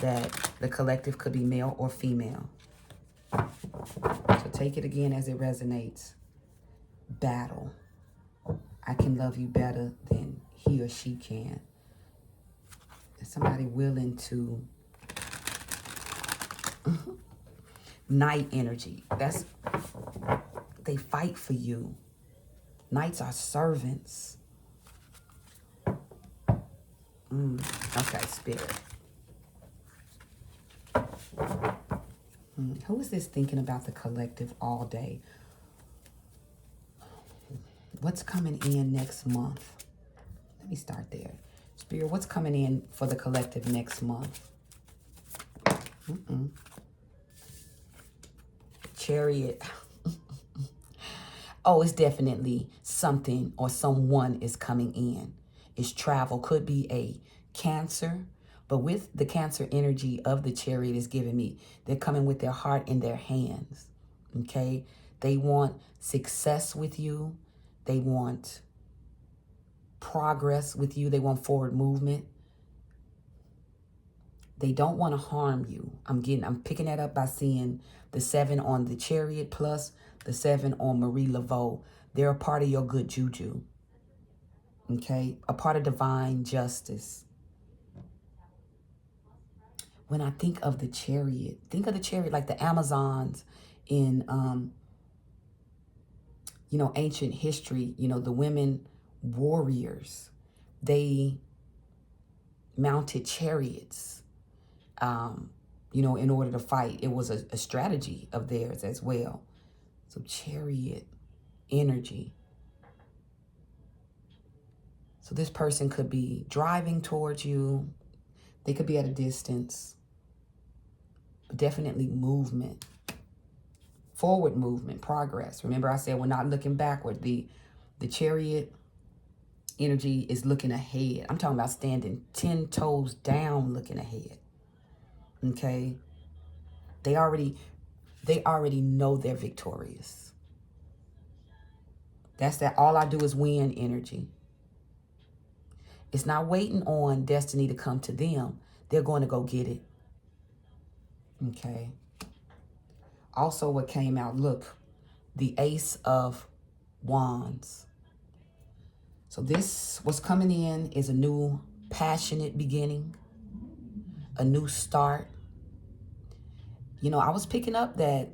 that the collective could be male or female. So take it again as it resonates. Battle. I can love you better than he or she can. Is somebody willing to... Night energy. That's... They fight for you. Knights are servants. Okay, Spirit. Who is this thinking about the collective all day? What's coming in next month? Let me start there. Spirit, what's coming in for the collective next month? Chariot. Oh, it's definitely something or someone is coming in. It's travel. Could be a Cancer. But with the Cancer energy of the Chariot is giving me, they're coming with their heart in their hands. Okay? They want success with you. They want progress with you. They want forward movement. They don't want to harm you. I'm picking that up by seeing the 7 on the Chariot plus the 7 on Marie Laveau. They're a part of your good juju. Okay? A part of divine justice. When I think of the Chariot, think of the Chariot like the Amazons in, you know, ancient history. You know, the women warriors. They mounted chariots, you know, in order to fight. It was a strategy of theirs as well. So Chariot energy. So this person could be driving towards you. They could be at a distance. But definitely movement. Forward movement, progress. Remember I said we're not looking backward. The Chariot energy is looking ahead. I'm talking about standing 10 toes down looking ahead. Okay? They already know they're victorious. That's that all I do is win energy. It's not waiting on destiny to come to them. They're going to go get it. Okay. Also what came out, look, the Ace of Wands. So this, what's coming in is a new passionate beginning, a new start. You know, I was picking up that,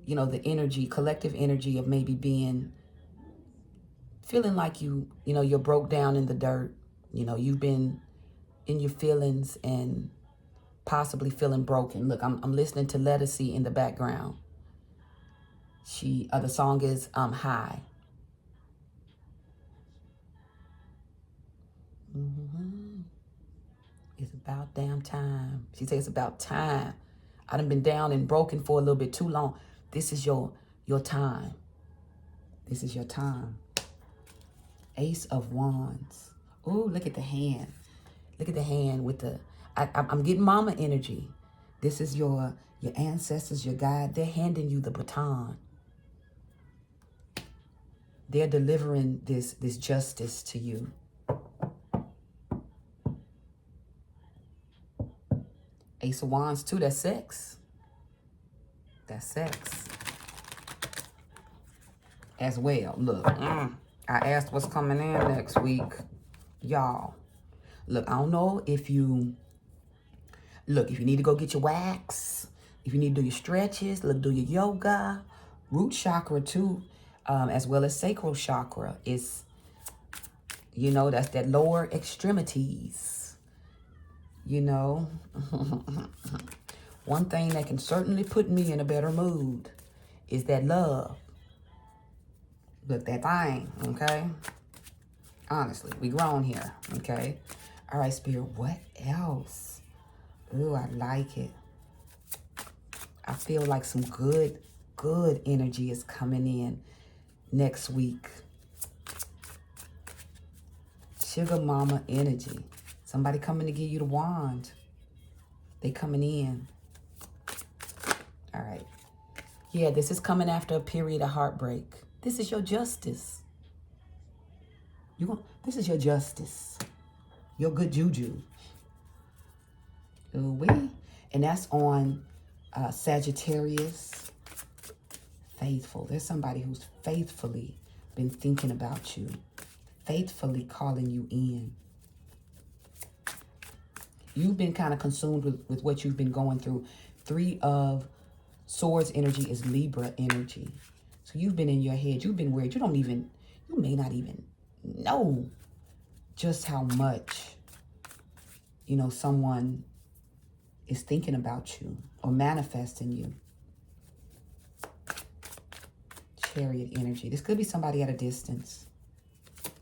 you know, the energy, collective energy of maybe feeling like you know, you're broke down in the dirt. You know, you've been in your feelings and possibly feeling broken. Look, I'm listening to Lettucey in the background. The song is High. It's about damn time. She says it's about time. I done been down and broken for a little bit too long. This is your time. This is your time. Ace of Wands. Oh, look at the hand. Look at the hand with the, I'm getting mama energy. This is your ancestors, your guide. They're handing you the baton. They're delivering this justice to you. Ace of Wands too, that's sex. That's sex. As well, look. I asked what's coming in next week. Y'all, look, I don't know if you, if you need to go get your wax, if you need to do your stretches, look, do your yoga, root chakra too, as well as sacral chakra. It's, that's that lower extremities, One thing that can certainly put me in a better mood is that love. Look, that thing, okay? Honestly, we grown here, okay? All right, Spirit, what else? Ooh, I like it. I feel like some good energy is coming in next week. Sugar mama energy. Somebody coming to give you the wand. They coming in. All right. Yeah, this is coming after a period of heartbreak. This is your justice. This is your justice. Your good juju. Ooh-wee. And that's on Sagittarius. Faithful. There's somebody who's faithfully been thinking about you. Faithfully calling you in. You've been kind of consumed with what you've been going through. 3 of Swords energy is Libra energy. So you've been in your head. You've been worried. You may not even know just how much, someone is thinking about you or manifesting you. Chariot energy. This could be somebody at a distance.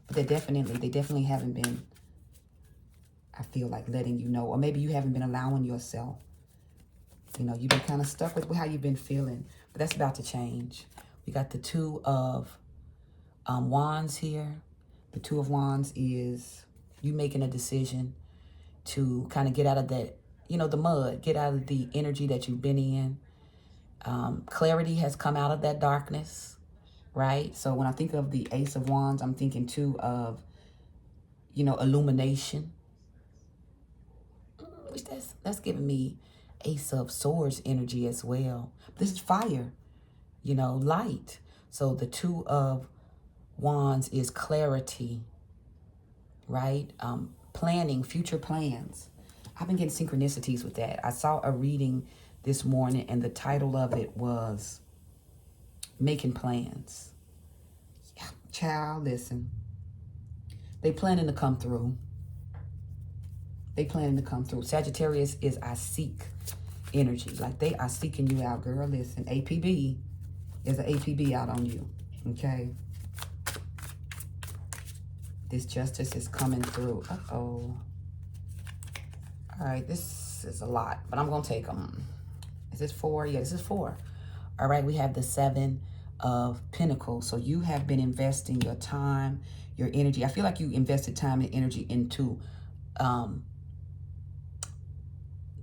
But they definitely haven't been, I feel like, letting you know. Or maybe you haven't been allowing yourself. You've been kind of stuck with how you've been feeling. But that's about to change. We got the 2 of Wands here. The 2 of Wands is you making a decision to kind of get out of that, the mud. Get out of the energy that you've been in. Clarity has come out of that darkness, right? So when I think of the Ace of Wands, I'm thinking too of, illumination. Which that's giving me Ace of Swords energy as well. This is fire, light. So the 2 of Wands is clarity, right? Planning, future plans. I've been getting synchronicities with that. I saw a reading this morning and the title of it was Making Plans. Yeah, child, listen. They planning to come through. Sagittarius is I seek energy. Like they are seeking you out, girl. Listen, APB is an APB out on you. Okay? This justice is coming through. Uh-oh. All right, this is a lot, but I'm going to take them. Is this 4? Yeah, this is 4. All right, we have the 7 of Pentacles. So you have been investing your time, your energy. I feel like you invested time and energy into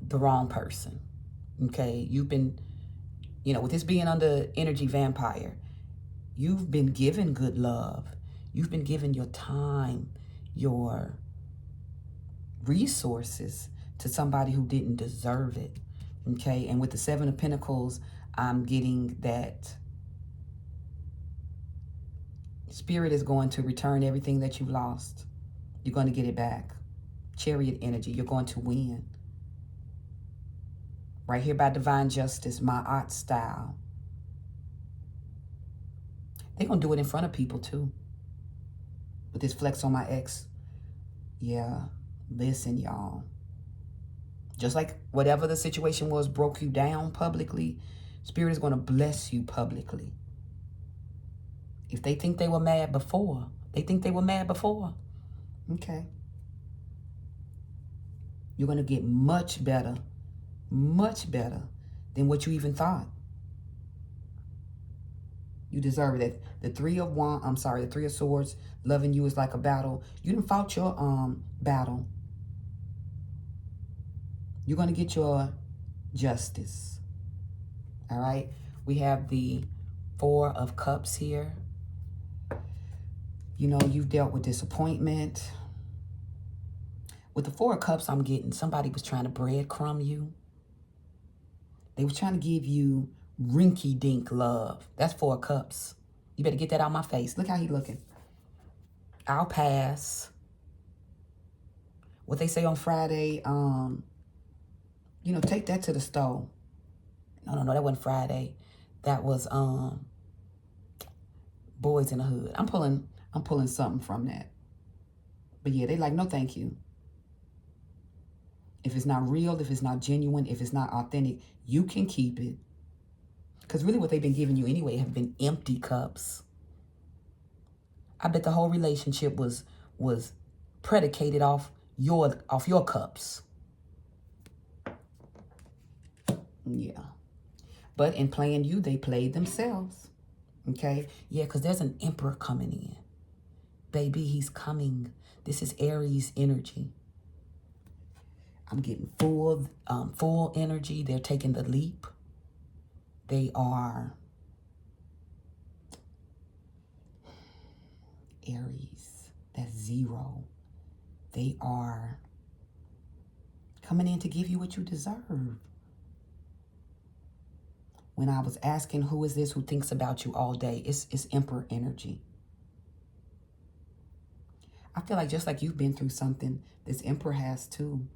the wrong person. Okay, you've been, with this being under energy vampire, you've been given good love. You've been given your time, your resources to somebody who didn't deserve it. Okay, and with the 7 of Pentacles, I'm getting that Spirit is going to return everything that you lost. You're going to get it back. Chariot energy, you're going to win. Right here by Divine Justice, my art style. They're going to do it in front of people too. With this flex on my ex. Yeah, listen, y'all. Just like whatever the situation was broke you down publicly, Spirit is going to bless you publicly. If they think they were mad before, okay. You're going to get much better than what you even thought. You deserve it. The Three of Swords, loving you is like a battle. You done fought your battle. You're going to get your justice. All right. We have the Four of Cups here. You know, you've dealt with disappointment. With the Four of Cups, I'm getting somebody was trying to breadcrumb you. They was trying to give you rinky-dink love. That's Four of Cups. You better get that out of my face. Look how he looking. I'll pass. What they say on Friday, you know, take that to the stove. No, that wasn't Friday. That was Boys in the Hood. I'm pulling something from that. But yeah, they like, no thank you. If it's not real, if it's not genuine, if it's not authentic, you can keep it. Because really what they've been giving you anyway have been empty cups. I bet the whole relationship was predicated off your cups. Yeah. But in playing you, they played themselves. Okay? Yeah, because there's an Emperor coming in. Baby, he's coming. This is Aries energy. I'm getting full energy. They're taking the leap. They are Aries. That's 0. They are coming in to give you what you deserve. When I was asking who is this who thinks about you all day, it's Emperor energy. I feel like just like you've been through something, this Emperor has too.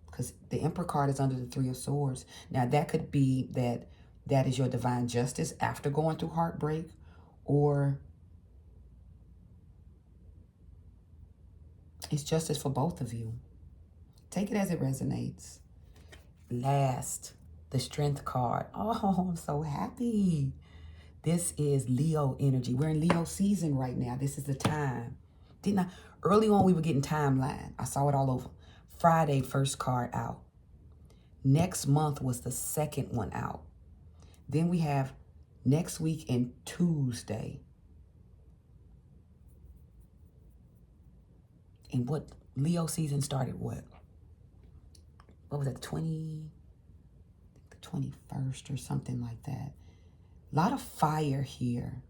Because the Emperor card is under the Three of Swords. Now, that could be that is your divine justice after going through heartbreak, or it's justice for both of you. Take it as it resonates. Last, the Strength card. Oh, I'm so happy. This is Leo energy. We're in Leo season right now. This is the time. Didn't I? Early on, we were getting timeline. I saw it all over. Friday, first card out. Next month was the second one out. Then we have next week and Tuesday. And what Leo season started what? What was that, the 21st or something like that. A lot of fire here.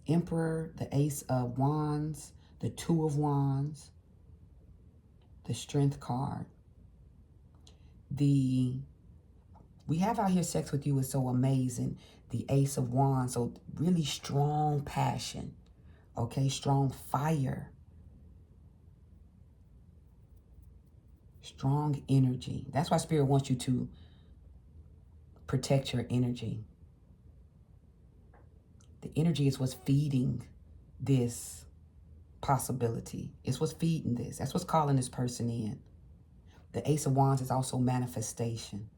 Emperor, the Ace of Wands, the Two of Wands, the Strength card. We have out here sex with you is so amazing. The Ace of Wands, so really strong passion. Okay, strong fire. Strong energy. That's why Spirit wants you to protect your energy. The energy is what's feeding this possibility. It's what's feeding this. That's what's calling this person in. The Ace of Wands is also manifestation.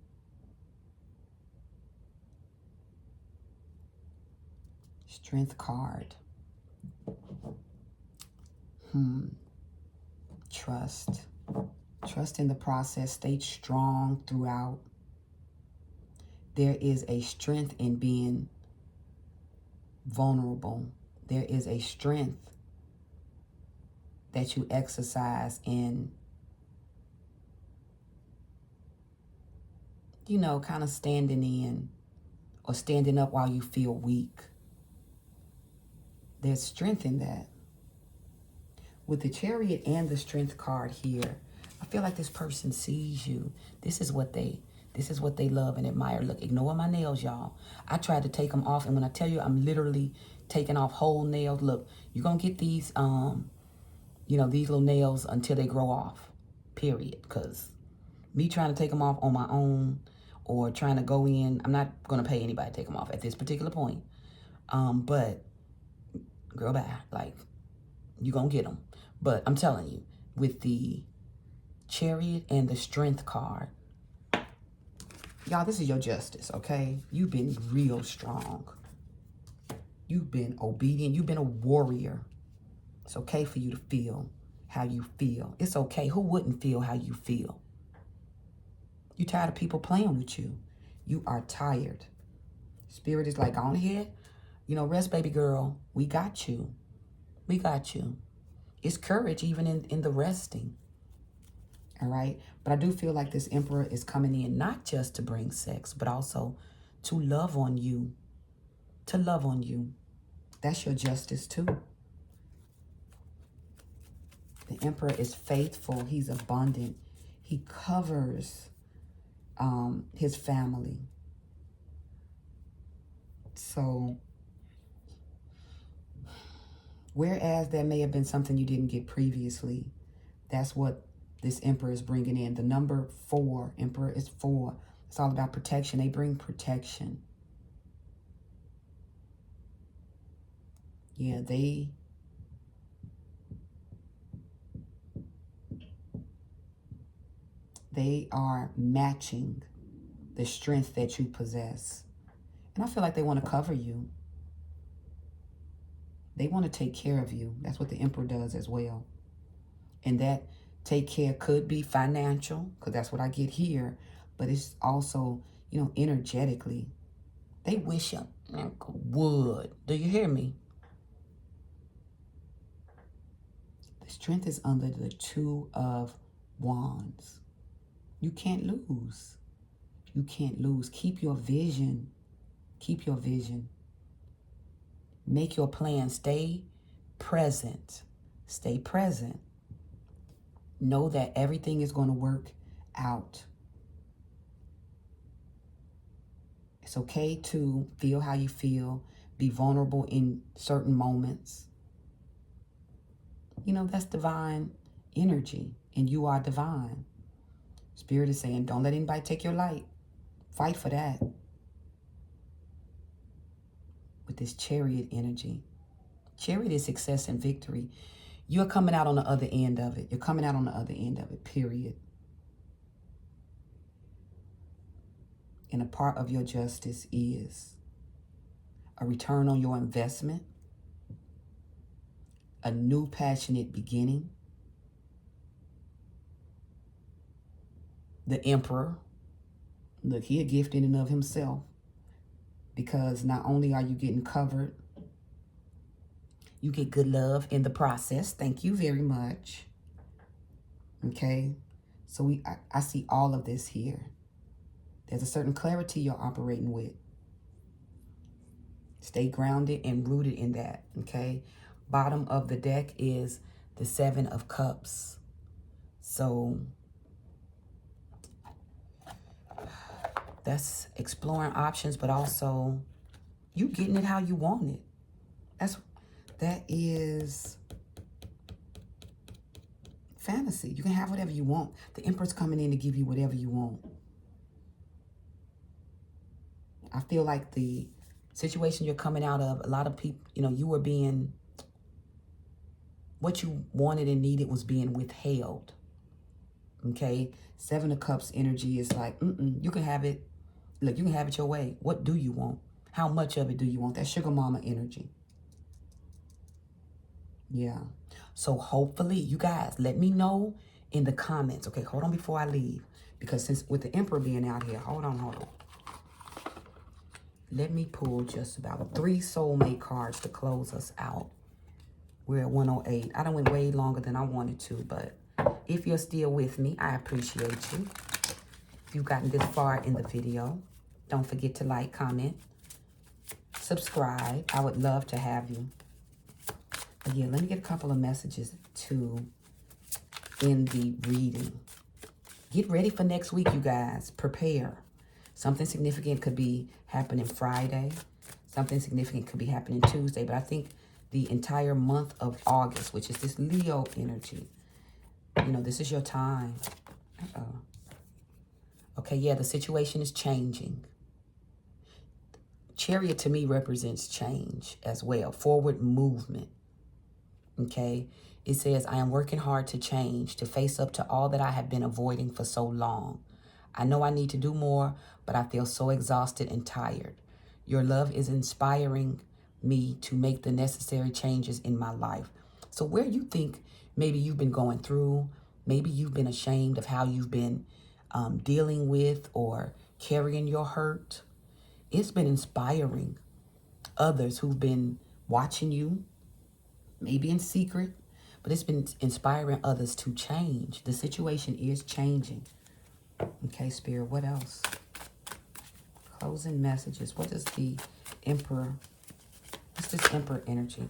Strength card. Trust. Trust in the process. Stay strong throughout. There is a strength in being vulnerable. There is a strength that you exercise in, you know, kind of standing in or standing up while you feel weak. There's strength in that. With the Chariot and the Strength card here, I feel like this person sees you. This is what they love and admire. Look, ignore my nails, y'all. I tried to take them off, and when I tell you I'm literally taking off whole nails, look, you're going to get these, you know, these little nails until they grow off, period. Because me trying to take them off on my own or trying to go in, I'm not going to pay anybody to take them off at this particular point. But, girl, bye. Like, you're going to get them. But I'm telling you, with the Chariot and the Strength card, y'all, this is your justice, okay? You've been real strong. You've been obedient. You've been a warrior. It's okay for you to feel how you feel. It's okay. Who wouldn't feel how you feel? You're tired of people playing with you. You are tired. Spirit is like, on ahead. You know, rest, baby girl. We got you. We got you. It's courage even in the resting. All right. But I do feel like this Emperor is coming in not just to bring sex, but also to love on you. To love on you. That's your justice too. The Emperor is faithful. He's abundant. He covers his family. So, whereas there may have been something you didn't get previously, that's what this Emperor is bringing in. The number 4, Emperor is 4. It's all about protection. They bring protection. Yeah, they are matching the strength that you possess. And I feel like they want to cover you. They want to take care of you. That's what the Emperor does as well. And that take care could be financial, because that's what I get here. But it's also, you know, energetically. They wish you would. Do you hear me? The strength is under the 2 of Wands. You can't lose. You can't lose. Keep your vision. Keep your vision. Make your plan. Stay present. Stay present. Know that everything is going to work out. It's okay to feel how you feel. Be vulnerable in certain moments. You know, that's divine energy, and you are divine. Spirit is saying, don't let anybody take your light. Fight for that. With this Chariot energy. Chariot is success and victory. You're coming out on the other end of it. You're coming out on the other end of it, period. And a part of your justice is a return on your investment, a new passionate beginning. The Emperor, look, he a gift in and of himself, because not only are you getting covered, you get good love in the process. Thank you very much. Okay, so I see all of this here. There's a certain clarity you're operating with. Stay grounded and rooted in that, okay? Bottom of the deck is the 7 of Cups. So that's exploring options, but also you getting it how you want it. That is fantasy. You can have whatever you want. The Emperor's coming in to give you whatever you want. I feel like the situation you're coming out of, a lot of people, you know, you were being, what you wanted and needed was being withheld. Okay? 7 of Cups energy is like, you can have it. Look, you can have it your way. What do you want? How much of it do you want? That sugar mama energy. Yeah. So hopefully, you guys, let me know in the comments. Okay, hold on before I leave. Because since with the Emperor being out here, hold on. Let me pull just about 3 soulmate cards to close us out. We're at 108. I done went way longer than I wanted to, but if you're still with me, I appreciate you. If you've gotten this far in the video, don't forget to like, comment, subscribe. I would love to have you. But yeah, let me get a couple of messages to end the reading. Get ready for next week, you guys. Prepare. Something significant could be happening Friday. Something significant could be happening Tuesday. But I think the entire month of August, which is this Leo energy, you know, this is your time. Okay, yeah, the situation is changing. Chariot to me represents change as well. Forward movement. Okay, it says, I am working hard to change, to face up to all that I have been avoiding for so long. I know I need to do more, but I feel so exhausted and tired. Your love is inspiring me to make the necessary changes in my life. So where you think maybe you've been going through, maybe you've been ashamed of how you've been dealing with or carrying your hurt, It's been inspiring others who've been watching you, maybe in secret, but it's been inspiring others to change. The situation is changing. Okay, Spirit, what else? Closing messages. What is the Emperor? What's this Emperor energy?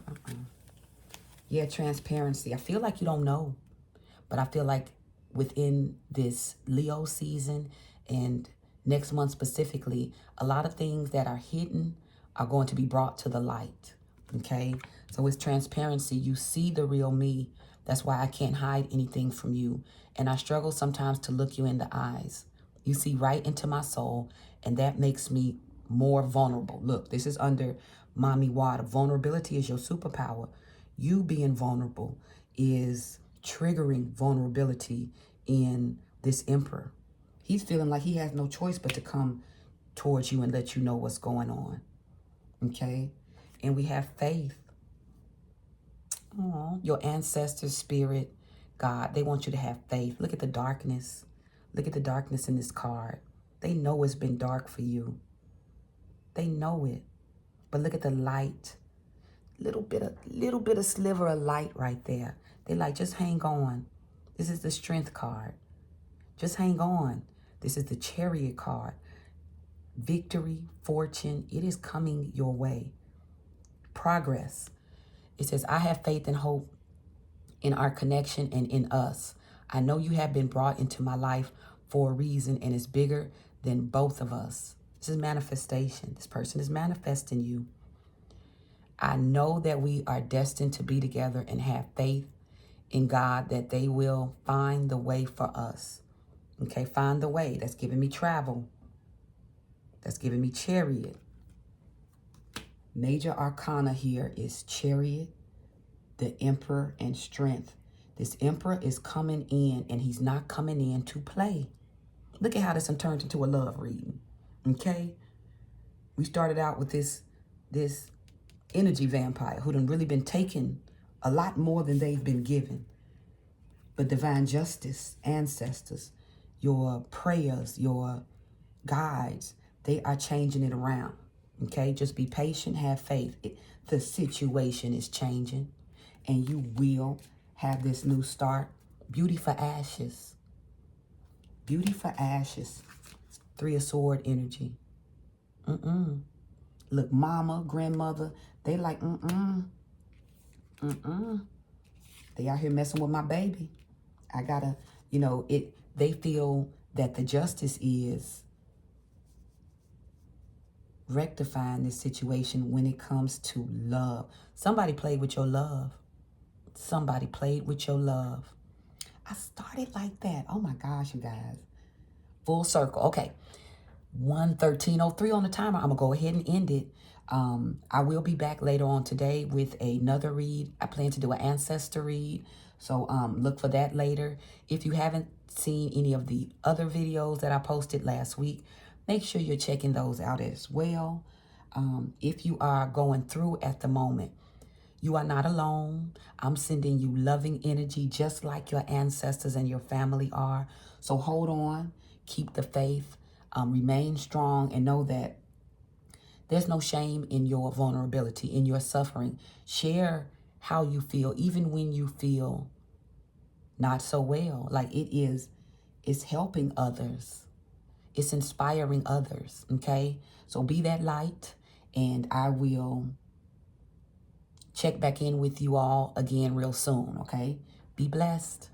Yeah, transparency. I feel like you don't know, but I feel like within this Leo season and next month specifically, a lot of things that are hidden are going to be brought to the light. Okay, so it's transparency. You see the real me. That's why I can't hide anything from you. And I struggle sometimes to look you in the eyes. You see right into my soul, and that makes me more vulnerable. Look, this is under Mommy Water. Vulnerability is your superpower. You being vulnerable is triggering vulnerability in this Emperor. He's feeling like he has no choice but to come towards you and let you know what's going on. Okay? And we have faith. Oh, your ancestors, spirit, God, they want you to have faith. Look at the darkness. Look at the darkness in this card. They know it's been dark for you. They know it. But look at the light. Little bit of sliver of light right there. They like, just hang on. This is the Strength card. Just hang on. This is the Chariot card. Victory, fortune, it is coming your way. Progress. It says, I have faith and hope in our connection and in us. I know you have been brought into my life for a reason, and it's bigger than both of us. This is manifestation. This person is manifesting you. I know that we are destined to be together and have faith in God that they will find the way for us. Okay, find the way. That's giving me travel. That's giving me Chariot. Major arcana here is Chariot, the Emperor, and Strength. This Emperor is coming in, and he's not coming in to play. Look at how this turned into a love reading. Okay? We started out with this energy vampire who done really been taking a lot more than they've been given. But divine justice, ancestors, your prayers, your guides, they are changing it around. Okay? Just be patient, have faith. The situation is changing, and you will have this new start. Beauty for ashes. Beauty for ashes. Three of Sword energy. Look, mama, grandmother, they like, They out here messing with my baby. I gotta, they feel that the justice is rectifying this situation when it comes to love. Somebody played with your love. Somebody played with your love. I started like that. Oh my gosh, you guys. Full circle. Okay. 1:13:03 on the timer. I'm going to go ahead and end it. I will be back later on today with another read. I plan to do an ancestor read. So look for that later. If you haven't seen any of the other videos that I posted last week, make sure you're checking those out as well. If you are going through at the moment, you are not alone. I'm sending you loving energy just like your ancestors and your family are. So hold on. Keep the faith. Remain strong and know that there's no shame in your vulnerability, in your suffering. Share how you feel, even when you feel not so well. Like it's helping others. It's inspiring others, okay? So be that light, and I will check back in with you all again real soon, okay? Be blessed.